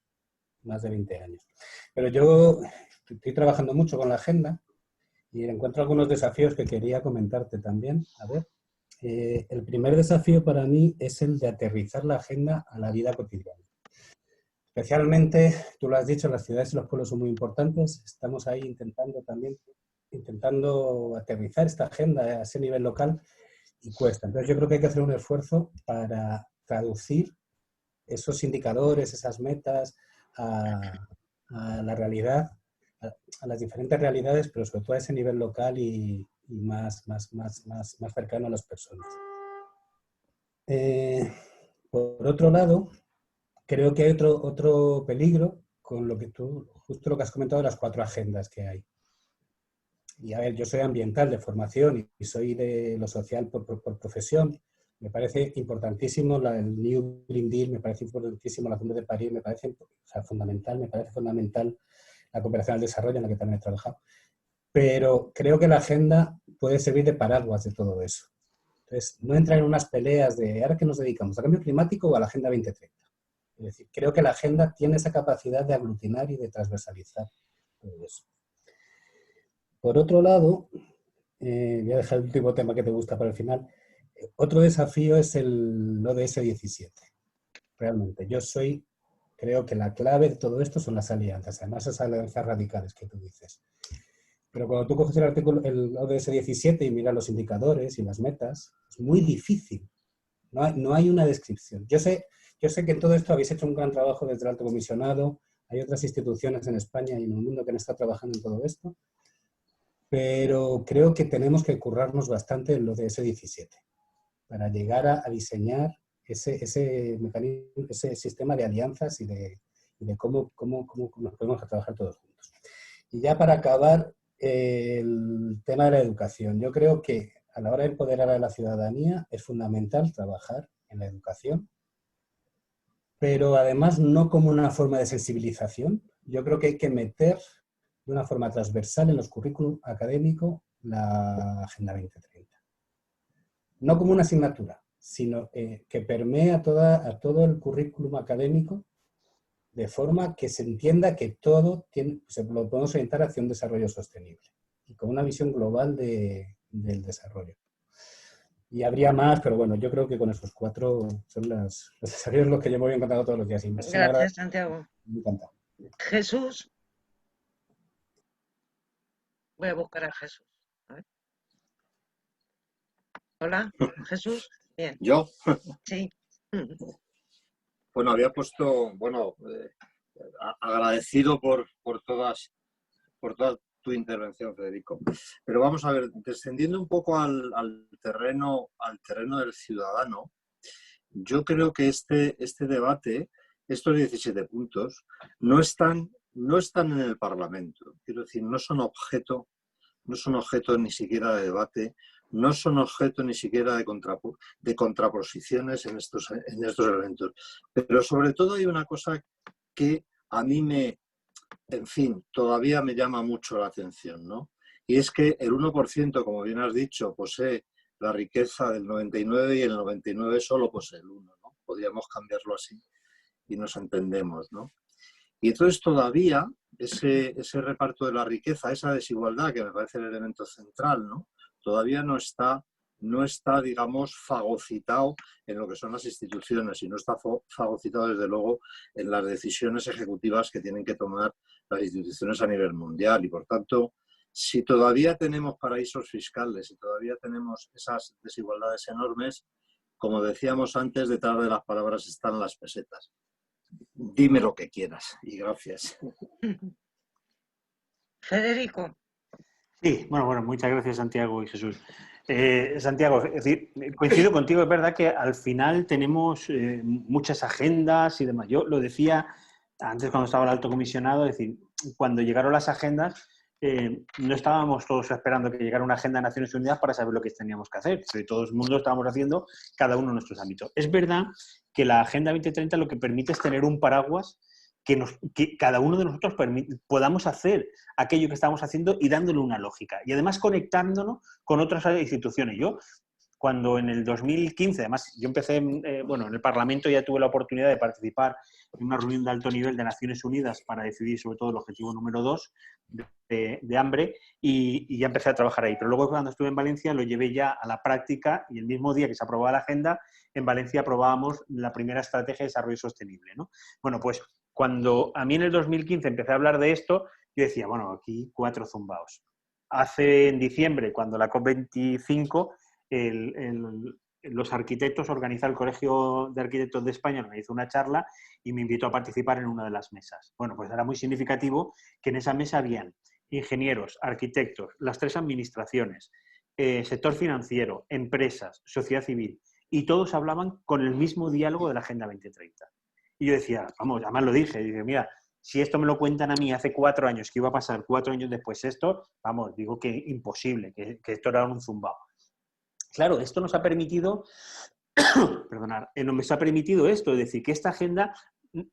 más de 20 años. Pero yo estoy trabajando mucho con la agenda y encuentro algunos desafíos que quería comentarte también. A ver, el primer desafío para mí es el de aterrizar la agenda a la vida cotidiana. Especialmente, tú lo has dicho, las ciudades y los pueblos son muy importantes. Estamos ahí intentando aterrizar esta agenda a ese nivel local y cuesta. Entonces yo creo que hay que hacer un esfuerzo para traducir esos indicadores, esas metas a la realidad, a las diferentes realidades, pero sobre todo a ese nivel local y más cercano a las personas. Por otro lado, creo que hay otro peligro con lo que justo lo que has comentado de las 4 agendas que hay. Y a ver, yo soy ambiental de formación y soy de lo social por profesión. Me parece importantísimo el New Green Deal, me parece importantísimo la Cumbre de París, me parece fundamental la cooperación al desarrollo en la que también he trabajado. Pero creo que la agenda puede servir de paraguas de todo eso. Entonces, no entrar en unas peleas de ¿ahora qué nos dedicamos? ¿Al cambio climático o a la Agenda 2030? Es decir, creo que la agenda tiene esa capacidad de aglutinar y de transversalizar todo eso. Por otro lado, voy a dejar el último tema que te gusta para el final. Otro desafío es el ODS 17. Realmente, creo que la clave de todo esto son las alianzas, además esas alianzas radicales que tú dices. Pero cuando tú coges el ODS 17 y miras los indicadores y las metas, es muy difícil. No hay una descripción. Yo sé que en todo esto habéis hecho un gran trabajo desde el Alto Comisionado, hay otras instituciones en España y en el mundo que han estado trabajando en todo esto, pero creo que tenemos que currarnos bastante en lo de ese 17 para llegar a diseñar ese mecanismo, ese sistema de alianzas y de cómo nos podemos trabajar todos juntos. Y ya para acabar, el tema de la educación. Yo creo que a la hora de empoderar a la ciudadanía es fundamental trabajar en la educación pero además no como una forma de sensibilización. Yo creo que hay que meter de una forma transversal en los currículum académicos la Agenda 2030. No como una asignatura, sino que permee a todo el currículum académico de forma que se entienda que todo se lo podemos orientar hacia un desarrollo sostenible y con una visión global del desarrollo. Y habría más, pero bueno, yo creo que con esos 4 son los desarrollos los que yo me voy encontrando todos los días. Y Gracias, Santiago. Me encanta. Jesús. Voy a buscar a Jesús. A ver. Hola, Jesús. Bien. ¿Yo? Sí. Bueno, había puesto, agradecido por toda tu intervención, Federico. Pero vamos a ver, descendiendo un poco al terreno del ciudadano, yo creo que este debate, estos 17 puntos, no están en el Parlamento. Quiero decir, no son objeto ni siquiera de debate, no son objeto ni siquiera de contraposiciones en estos elementos. Pero sobre todo hay una cosa que a mí todavía me llama mucho la atención, ¿no? Y es que el 1%, como bien has dicho, posee la riqueza del 99 y el 99 solo posee el 1, ¿no? Podríamos cambiarlo así y nos entendemos, ¿no? Y entonces todavía ese reparto de la riqueza, esa desigualdad, que me parece el elemento central, ¿no? Todavía no está, digamos, fagocitado en lo que son las instituciones y no está fagocitado, desde luego, en las decisiones ejecutivas que tienen que tomar las instituciones a nivel mundial. Y, por tanto, si todavía tenemos paraísos fiscales, si todavía tenemos esas desigualdades enormes, como decíamos antes, detrás de las palabras están las pesetas. Dime lo que quieras y gracias. Federico. Sí, bueno, muchas gracias, Santiago y Jesús. Santiago, es decir, coincido contigo, es verdad que al final tenemos muchas agendas y demás. Yo lo decía antes cuando estaba el alto comisionado, es decir, cuando llegaron las agendas, no estábamos todos esperando que llegara una agenda de Naciones Unidas para saber lo que teníamos que hacer. Todo el mundo estábamos haciendo cada uno en nuestros ámbitos. Es verdad que la Agenda 2030 lo que permite es tener un paraguas que cada uno de nosotros podamos hacer aquello que estamos haciendo y dándole una lógica. Y además conectándonos con otras instituciones. Yo, cuando en el 2015, además yo empecé, en el Parlamento ya tuve la oportunidad de participar en una reunión de alto nivel de Naciones Unidas para decidir sobre todo el objetivo número 2 de hambre y ya empecé a trabajar ahí. Pero luego cuando estuve en Valencia lo llevé ya a la práctica y el mismo día que se aprobaba la agenda, en Valencia aprobábamos la primera estrategia de desarrollo sostenible, ¿no? Bueno, pues cuando a mí en el 2015 empecé a hablar de esto, yo decía, bueno, aquí 4 zumbaos. En diciembre, cuando la COP25, los arquitectos organizó el Colegio de Arquitectos de España, organizó una charla y me invitó a participar en una de las mesas. Bueno, pues era muy significativo que en esa mesa habían ingenieros, arquitectos, las 3 administraciones, sector financiero, empresas, sociedad civil, y todos hablaban con el mismo diálogo de la Agenda 2030. Y yo decía, vamos, además lo dije, mira, si esto me lo cuentan a mí hace 4 años, que iba a pasar 4 años después esto, vamos, digo que imposible, que esto era un zumbao. Claro, esto nos ha permitido, nos ha permitido esto, es decir, que esta agenda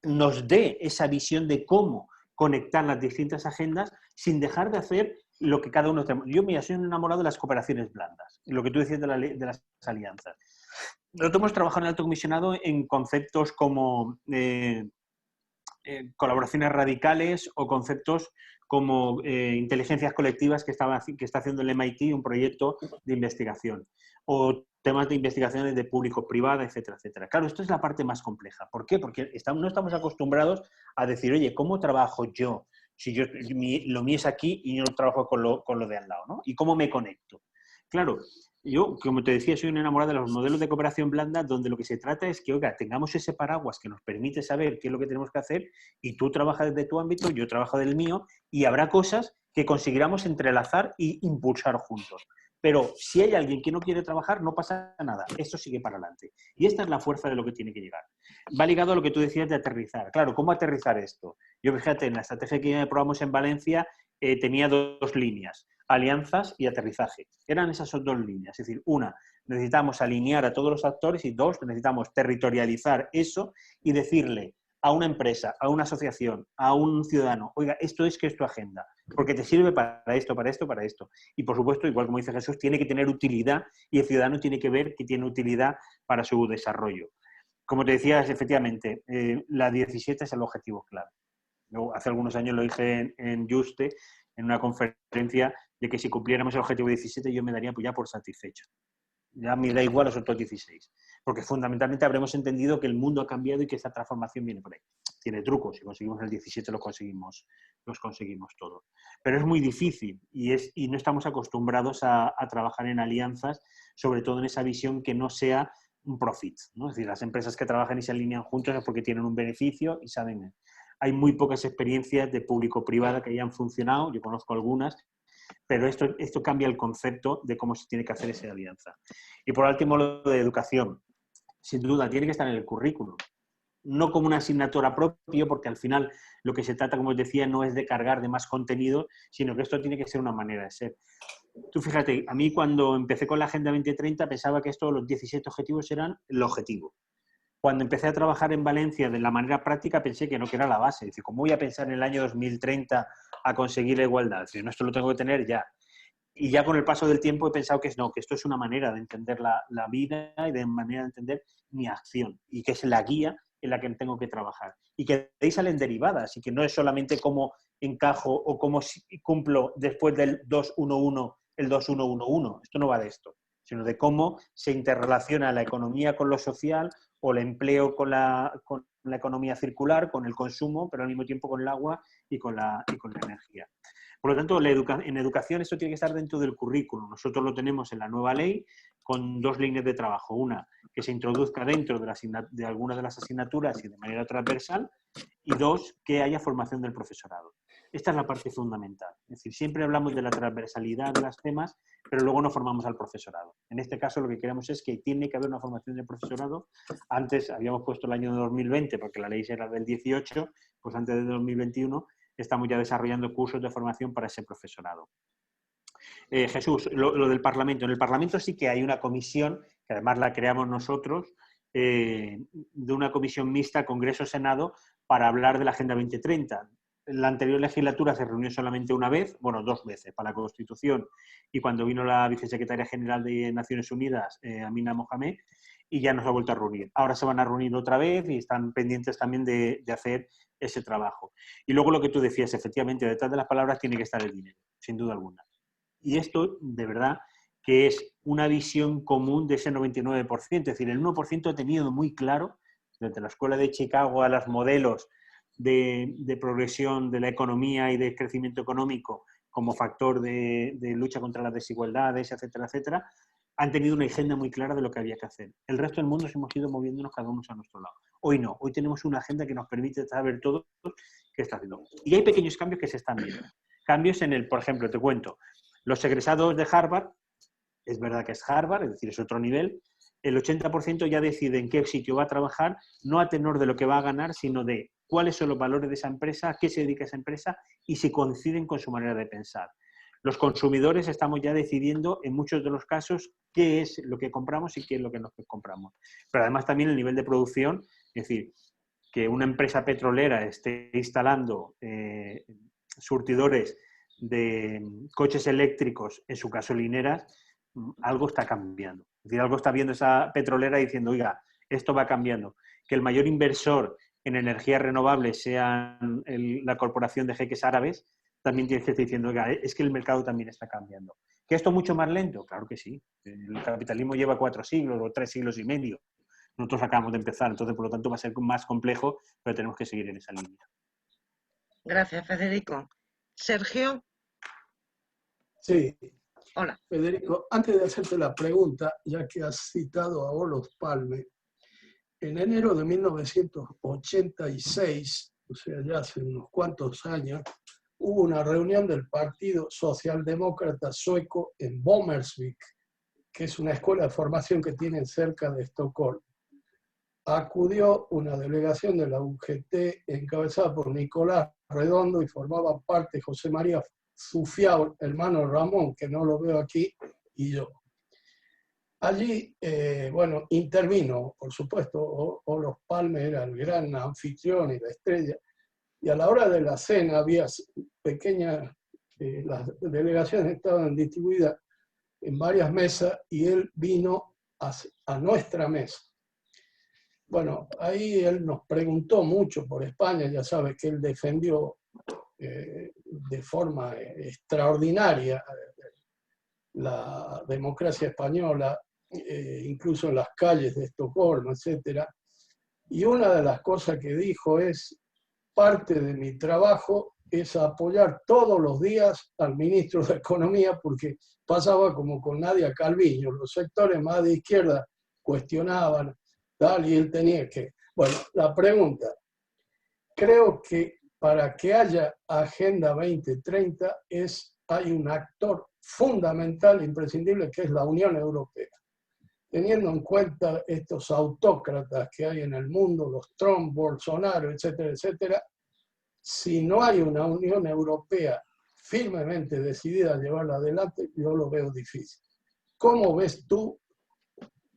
nos dé esa visión de cómo conectar las distintas agendas sin dejar de hacer lo que cada uno tenemos. Yo soy un enamorado de las cooperaciones blandas, lo que tú decías de las alianzas. Nosotros hemos trabajado en el alto comisionado en conceptos como colaboraciones radicales o conceptos como inteligencias colectivas que está haciendo el MIT, un proyecto de investigación, o temas de investigaciones de público-privada, etcétera, etcétera. Claro, esto es la parte más compleja. ¿Por qué? Porque no estamos acostumbrados a decir, oye, ¿cómo trabajo yo? Si lo mío es aquí y yo trabajo con lo de al lado, ¿no? ¿Y cómo me conecto? Claro, yo, como te decía, soy un enamorado de los modelos de cooperación blanda donde lo que se trata es que, oiga, tengamos ese paraguas que nos permite saber qué es lo que tenemos que hacer y tú trabajas desde tu ámbito, yo trabajo del mío y habrá cosas que conseguiremos entrelazar e impulsar juntos. Pero si hay alguien que no quiere trabajar, no pasa nada. Esto sigue para adelante. Y esta es la fuerza de lo que tiene que llegar. Va ligado a lo que tú decías de aterrizar. Claro, ¿cómo aterrizar esto? Yo, fíjate, en la estrategia que probamos en Valencia tenía 2 líneas. Alianzas y aterrizaje. Eran esas 2 líneas. Es decir, una, necesitamos alinear a todos los actores y dos, necesitamos territorializar eso y decirle a una empresa, a una asociación, a un ciudadano, oiga, esto es que es tu agenda, porque te sirve para esto, para esto, para esto. Y por supuesto, igual como dice Jesús, tiene que tener utilidad y el ciudadano tiene que ver que tiene utilidad para su desarrollo. Como te decías, efectivamente, la 17 es el objetivo clave. Yo hace algunos años lo dije en Juste, en una conferencia, de que si cumpliéramos el objetivo 17 yo me daría pues ya por satisfecho. Ya me da igual los otros 16. Porque fundamentalmente habremos entendido que el mundo ha cambiado y que esta transformación viene por ahí. Tiene trucos, si conseguimos el 17 los conseguimos todos. Pero es muy difícil y no estamos acostumbrados a trabajar en alianzas, sobre todo en esa visión que no sea un profit, ¿no? Es decir, las empresas que trabajan y se alinean juntos es porque tienen un beneficio y saben. Hay muy pocas experiencias de público-privada que hayan funcionado, yo conozco algunas, pero esto cambia el concepto de cómo se tiene que hacer esa alianza. Y por último, lo de educación. Sin duda, tiene que estar en el currículum. No como una asignatura propia, porque al final lo que se trata, como os decía, no es de cargar de más contenido, sino que esto tiene que ser una manera de ser. Tú fíjate, a mí cuando empecé con la Agenda 2030 pensaba que estos, los 17 objetivos eran el objetivo. Cuando empecé a trabajar en Valencia de la manera práctica pensé que no, que era la base. Dice, ¿cómo voy a pensar en el año 2030 a conseguir la igualdad? Dice, no, esto lo tengo que tener ya. Y ya con el paso del tiempo he pensado que no, que esto es una manera de entender la vida y de manera de entender mi acción y que es la guía en la que tengo que trabajar. Y que de ahí salen derivadas y que no es solamente cómo encajo o cómo cumplo después del 2-1-1 el 2-1-1-1. Esto no va de esto, sino de cómo se interrelaciona la economía con lo social o el empleo con la economía circular, con el consumo, pero al mismo tiempo con el agua y con la energía. Por lo tanto, en educación esto tiene que estar dentro del currículum. Nosotros lo tenemos en la nueva ley con dos líneas de trabajo. Una, que se introduzca dentro de algunas de las asignaturas y de manera transversal. Y dos, que haya formación del profesorado. Esta es la parte fundamental. Es decir, siempre hablamos de la transversalidad de los temas, pero luego no formamos al profesorado. En este caso lo que queremos es que tiene que haber una formación del profesorado. Antes habíamos puesto el año 2020 porque la ley era del 18, pues antes de 2021 estamos ya desarrollando cursos de formación para ese profesorado. Jesús, lo del Parlamento. En el Parlamento sí que hay una comisión, que además la creamos nosotros, de una comisión mixta Congreso-Senado para hablar de la Agenda 2030. La anterior legislatura se reunió solamente una vez, bueno, dos veces, para la Constitución y cuando vino la vicesecretaria general de Naciones Unidas, Amina Mohamed, y ya nos ha vuelto a reunir. Ahora se van a reunir otra vez y están pendientes también de hacer ese trabajo. Y luego lo que tú decías, efectivamente, detrás de las palabras tiene que estar el dinero, sin duda alguna. Y esto, de verdad, que es una visión común de ese 99%. Es decir, el 1% ha tenido muy claro, desde la Escuela de Chicago a los modelos de progresión de la economía y de crecimiento económico como factor de lucha contra las desigualdades, etcétera, etcétera, han tenido una agenda muy clara de lo que había que hacer. El resto del mundo hemos ido moviéndonos cada uno a nuestro lado. Hoy no, hoy tenemos una agenda que nos permite saber todo qué está haciendo. Y hay pequeños cambios que se están viendo. Cambios en el, por ejemplo, te cuento, los egresados de Harvard, es verdad que es Harvard, es decir, es otro nivel, el 80% ya decide en qué sitio va a trabajar, no a tenor de lo que va a ganar, sino de cuáles son los valores de esa empresa, a qué se dedica esa empresa y si coinciden con su manera de pensar. Los consumidores estamos ya decidiendo en muchos de los casos qué es lo que compramos y qué es lo que no compramos. Pero además también el nivel de producción, es decir, que una empresa petrolera esté instalando surtidores de coches eléctricos en sus gasolineras, algo está cambiando. Es decir, algo está viendo esa petrolera diciendo, oiga, esto va cambiando. Que el mayor inversor en energías renovables sea la corporación de jeques árabes, también tienes que estar diciendo, oiga, es que el mercado también está cambiando. ¿Que esto es mucho más lento? Claro que sí. El capitalismo lleva 4 siglos o 3 siglos y medio. Nosotros acabamos de empezar, entonces por lo tanto va a ser más complejo, pero tenemos que seguir en esa línea. Gracias, Federico. Sergio. Sí. Hola. Federico, antes de hacerte la pregunta, ya que has citado a Olof Palme, en enero de 1986, o sea, ya hace unos cuantos años, hubo una reunión del Partido Socialdemócrata Sueco en Bommersvik, que es una escuela de formación que tienen cerca de Estocolmo. Acudió una delegación de la UGT encabezada por Nicolás Redondo y formaba parte José María Zufiao, hermano Ramón, que no lo veo aquí, y yo. allí, bueno, intervino, por supuesto, Olof Palme era el gran anfitrión y la estrella, y a la hora de la cena había pequeñas, las delegaciones estaban distribuidas en varias mesas y él vino a nuestra mesa. Bueno, ahí él nos preguntó mucho por España, ya sabes que él defendió de forma extraordinaria la democracia española, incluso en las calles de Estocolmo, etc. Y una de las cosas que dijo es, parte de mi trabajo es apoyar todos los días al ministro de Economía, porque pasaba como con Nadia Calviño, los sectores más de izquierda cuestionaban, tal, y él tenía que... Bueno, la pregunta, creo que para que haya Agenda 2030 hay un actor fundamental, imprescindible, que es la Unión Europea. Teniendo en cuenta estos autócratas que hay en el mundo, los Trump, Bolsonaro, etcétera, etcétera, si no hay una Unión Europea firmemente decidida a llevarla adelante, yo lo veo difícil. ¿Cómo ves tú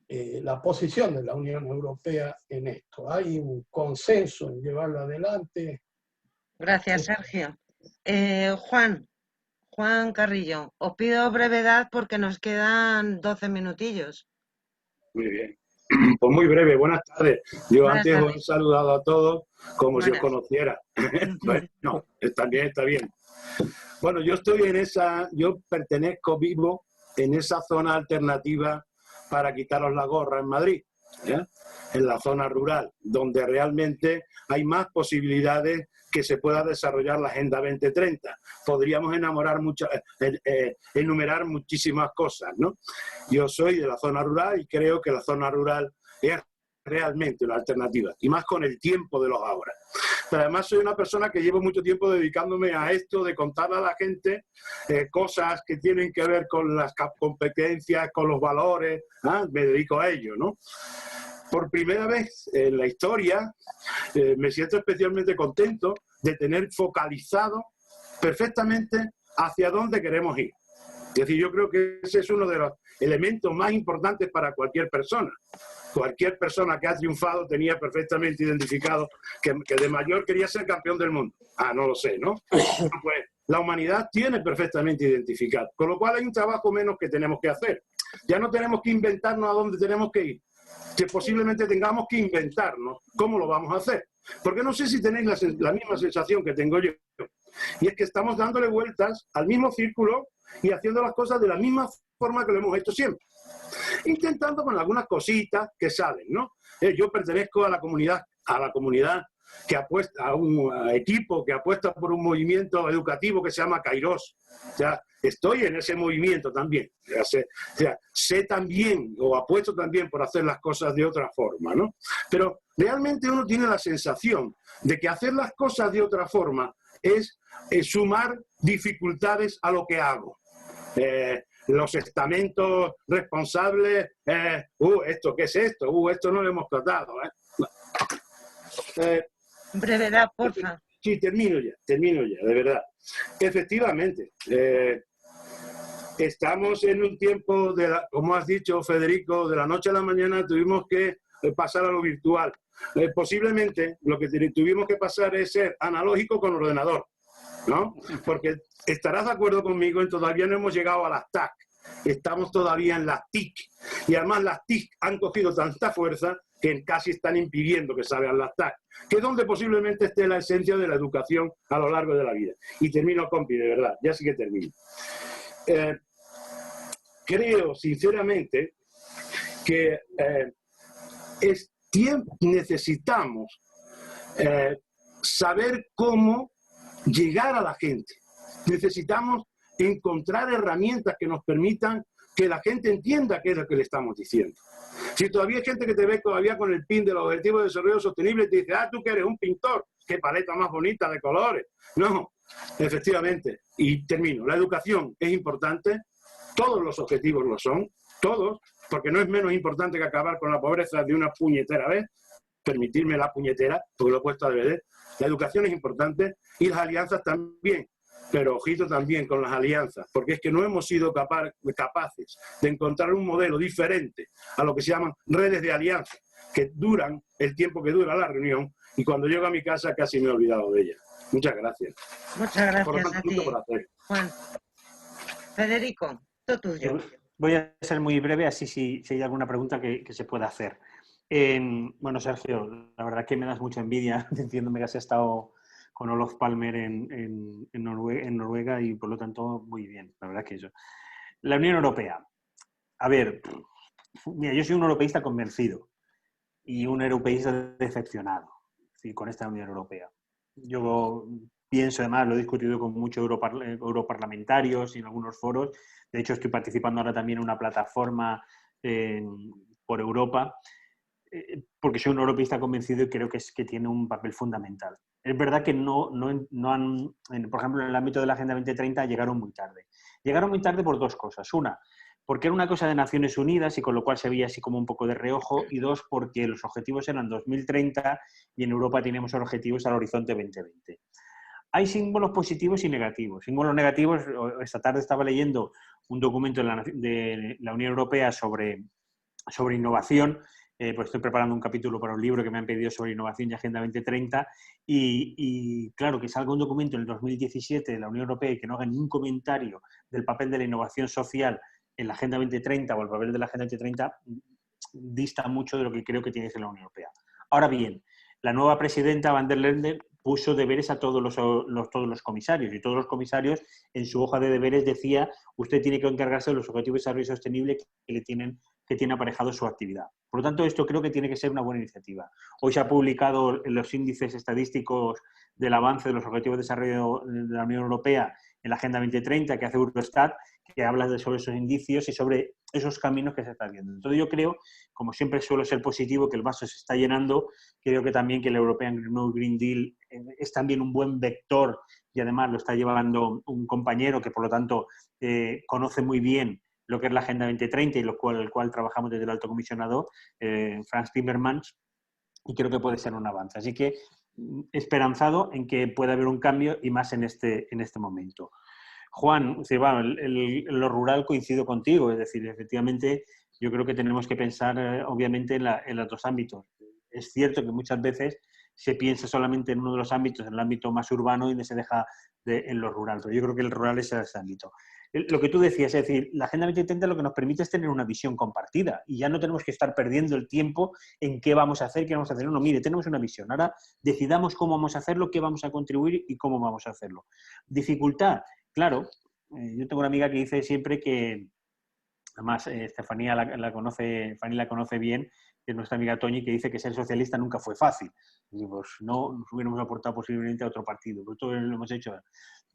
la posición de la Unión Europea en esto? ¿Hay un consenso en llevarla adelante? Gracias, Sergio. Juan Carrillo, os pido brevedad porque nos quedan 12 minutillos. Muy bien. Pues muy breve, buenas tardes. Yo Buenas antes tardes. os he saludado a todos como si os Buenas. conociera. Bueno, también está bien. Bueno, yo pertenezco, vivo en esa zona alternativa para quitaros la gorra en Madrid, ¿ya? En la zona rural, donde realmente hay más posibilidades que se pueda desarrollar la Agenda 2030. Podríamos enumerar muchísimas cosas, ¿no? Yo soy de la zona rural y creo que la zona rural es realmente una alternativa, y más con el tiempo de los ahora. Pero además soy una persona que llevo mucho tiempo dedicándome a esto de contar a la gente cosas que tienen que ver con las competencias, con los valores, ¿ah? Me dedico a ello, ¿no? Por primera vez en la historia me siento especialmente contento de tener focalizado perfectamente hacia dónde queremos ir. Es decir, yo creo que ese es uno de los elementos más importantes para cualquier persona. Cualquier persona que ha triunfado tenía perfectamente identificado que de mayor quería ser campeón del mundo. Ah, no lo sé, ¿no? Pues la humanidad tiene perfectamente identificado. Con lo cual hay un trabajo menos que tenemos que hacer. Ya no tenemos que inventarnos a dónde tenemos que ir. Que posiblemente tengamos que inventarnos cómo lo vamos a hacer. Porque no sé si tenéis la misma sensación que tengo yo. Y es que estamos dándole vueltas al mismo círculo y haciendo las cosas de la misma forma que lo hemos hecho siempre. Intentando con algunas cositas que salen, ¿no? Yo pertenezco a la comunidad que apuesta, a un equipo que apuesta por un movimiento educativo que se llama Kairos. O sea, estoy en ese movimiento también. O sea, sé también, o apuesto también por hacer las cosas de otra forma, ¿no? Pero realmente uno tiene la sensación de que hacer las cosas de otra forma es sumar dificultades a lo que hago. Los estamentos responsables, ¿esto qué es esto? Esto no lo hemos tratado. Brevedad, porfa. Sí, termino ya, de verdad. Efectivamente, estamos en un tiempo, como has dicho, Federico, de la noche a la mañana tuvimos que pasar a lo virtual. Posiblemente lo que tuvimos que pasar es ser analógico con ordenador, ¿no? Porque estarás de acuerdo conmigo en todavía no hemos llegado a las TAC, estamos todavía en las TIC, y además las TIC han cogido tanta fuerza que casi están impidiendo que salgan las TAC, que es donde posiblemente esté la esencia de la educación a lo largo de la vida. Y termino, compi, de verdad, ya sí que termino. Creo sinceramente que necesitamos saber cómo llegar a la gente. Necesitamos encontrar herramientas que nos permitan que la gente entienda qué es lo que le estamos diciendo. Si todavía hay gente que te ve todavía con el pin de los objetivos de desarrollo sostenible y te dice, tú que eres un pintor, qué paleta más bonita de colores. No, efectivamente. Y termino. La educación es importante, todos los objetivos lo son, todos, porque no es menos importante que acabar con la pobreza de una puñetera vez, permitirme la puñetera, porque lo he puesto a DVD. La educación es importante y las alianzas también. pero ojito también con las alianzas, porque es que no hemos sido capaces de encontrar un modelo diferente a lo que se llaman redes de alianza, que duran el tiempo que dura la reunión, y cuando llego a mi casa casi me he olvidado de ella. Muchas gracias. Muchas Por lo gracias tanto, a mucho ti, por hacer. Juan. Federico, todo tuyo. Voy a ser muy breve, así si hay alguna pregunta que se pueda hacer. Bueno, Sergio, la verdad que me das mucha envidia diciéndome que has estado con Olof Palme en Noruega y por lo tanto muy bien, la verdad que eso. La Unión Europea. A ver, mira, yo soy un europeísta convencido y un europeísta decepcionado, sí, con esta Unión Europea. Yo pienso, además, lo he discutido con muchos europarlamentarios y en algunos foros. De hecho, estoy participando ahora también en una plataforma por Europa, porque soy un europeísta convencido y creo que tiene un papel fundamental. Es verdad que no han, por ejemplo, en el ámbito de la Agenda 2030 llegaron muy tarde. Llegaron muy tarde por dos cosas. Una, porque era una cosa de Naciones Unidas y con lo cual se veía así como un poco de reojo, y dos, porque los objetivos eran 2030 y en Europa tenemos objetivos al horizonte 2020. Hay símbolos positivos y negativos. Símbolos negativos, esta tarde estaba leyendo un documento de la Unión Europea sobre innovación, pues estoy preparando un capítulo para un libro que me han pedido sobre innovación y Agenda 2030, y claro, que salga un documento en el 2017 de la Unión Europea y que no haga ningún comentario del papel de la innovación social en la Agenda 2030 o el papel de la Agenda 2030 dista mucho de lo que creo que tiene que ser la Unión Europea. Ahora bien, la nueva presidenta van der Leyen puso deberes a todos los comisarios, y todos los comisarios en su hoja de deberes decía: usted tiene que encargarse de los objetivos de desarrollo sostenible que tiene aparejado su actividad. Por lo tanto, esto creo que tiene que ser una buena iniciativa. Hoy se ha publicado los índices estadísticos del avance de los objetivos de desarrollo de la Unión Europea en la Agenda 2030 que hace Eurostat, que habla sobre esos indicios y sobre esos caminos que se están viendo. Entonces yo creo, como siempre suelo ser positivo, que el vaso se está llenando. Creo que también que el European Green Deal es también un buen vector, y además lo está llevando un compañero que por lo tanto conoce muy bien lo que es la Agenda 2030 y el cual trabajamos desde el Alto Comisionado, Frans Timmermans, y creo que puede ser un avance. Así que esperanzado en que pueda haber un cambio, y más en este momento. Juan, en lo rural coincido contigo, es decir, efectivamente yo creo que tenemos que pensar obviamente en los dos ámbitos. Es cierto que muchas veces se piensa solamente en uno de los ámbitos, en el ámbito más urbano, y se deja en lo rural, pero yo creo que el rural es ese ámbito. Lo que tú decías, es decir, la Agenda 2030 lo que nos permite es tener una visión compartida y ya no tenemos que estar perdiendo el tiempo en qué vamos a hacer, qué vamos a hacer. No, mire, tenemos una visión. Ahora decidamos cómo vamos a hacerlo, qué vamos a contribuir y cómo vamos a hacerlo. Dificultad, claro. Yo tengo una amiga que dice siempre que, además Estefanía la conoce bien, que es nuestra amiga Toñi, que dice que ser socialista nunca fue fácil. Y pues no nos hubiéramos aportado posiblemente a otro partido, pero todo lo hemos hecho.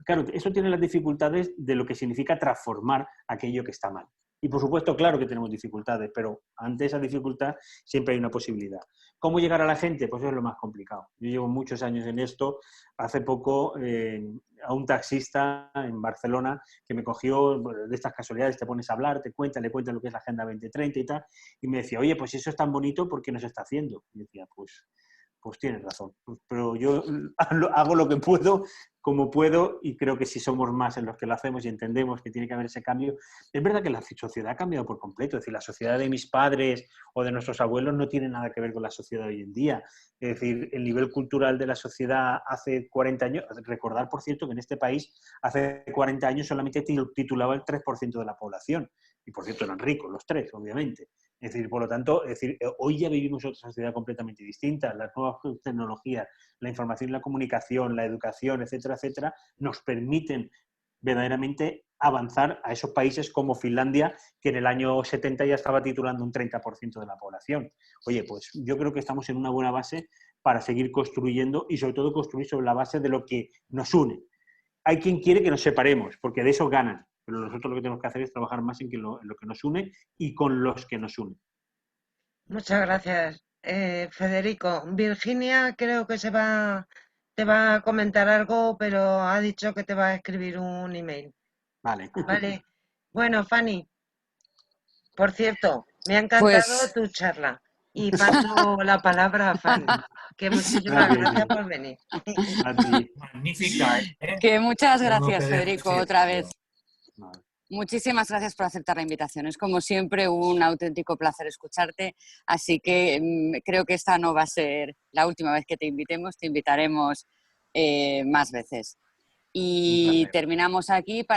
Claro, eso tiene las dificultades de lo que significa transformar aquello que está mal. Y por supuesto, claro que tenemos dificultades, pero ante esa dificultad siempre hay una posibilidad. ¿Cómo llegar a la gente? Pues eso es lo más complicado. Yo llevo muchos años en esto. Hace poco a un taxista en Barcelona que me cogió, bueno, de estas casualidades, te pones a hablar, le cuentas lo que es la Agenda 2030 y tal, y me decía: oye, pues eso es tan bonito, ¿por qué no se está haciendo? Y decía, pues tienes razón, pero yo hago lo que puedo, como puedo, y creo que si somos más en los que lo hacemos y entendemos que tiene que haber ese cambio. Es verdad que la sociedad ha cambiado por completo, es decir, la sociedad de mis padres o de nuestros abuelos no tiene nada que ver con la sociedad de hoy en día. Es decir, el nivel cultural de la sociedad hace 40 años, recordar, por cierto, que en este país hace 40 años solamente titulaba el 3% de la población, y por cierto eran ricos los tres, obviamente. Es decir, por lo tanto, hoy ya vivimos otra sociedad completamente distinta. Las nuevas tecnologías, la información y la comunicación, la educación, etcétera, etcétera, nos permiten verdaderamente avanzar a esos países como Finlandia, que en el año 70 ya estaba titulando un 30% de la población. Oye, pues yo creo que estamos en una buena base para seguir construyendo, y sobre todo construir sobre la base de lo que nos une. Hay quien quiere que nos separemos, porque de eso ganan. Pero nosotros lo que tenemos que hacer es trabajar más en lo que nos une y con los que nos unen. Muchas gracias, Federico. Virginia creo que te va a comentar algo, pero ha dicho que te va a escribir un email. Vale. Vale. Bueno, Fanny, por cierto, me ha encantado Pues tu charla. Y paso la palabra a Fanny, que muchísimas gracias por venir. A ti. Magnífica, ¿eh? Que muchas Tengo gracias, que Federico, decir. otra vez. Muchísimas gracias por aceptar la invitación. Es como siempre un auténtico placer escucharte, así que creo que esta no va a ser la última vez que te invitemos, te invitaremos más veces. Y terminamos aquí.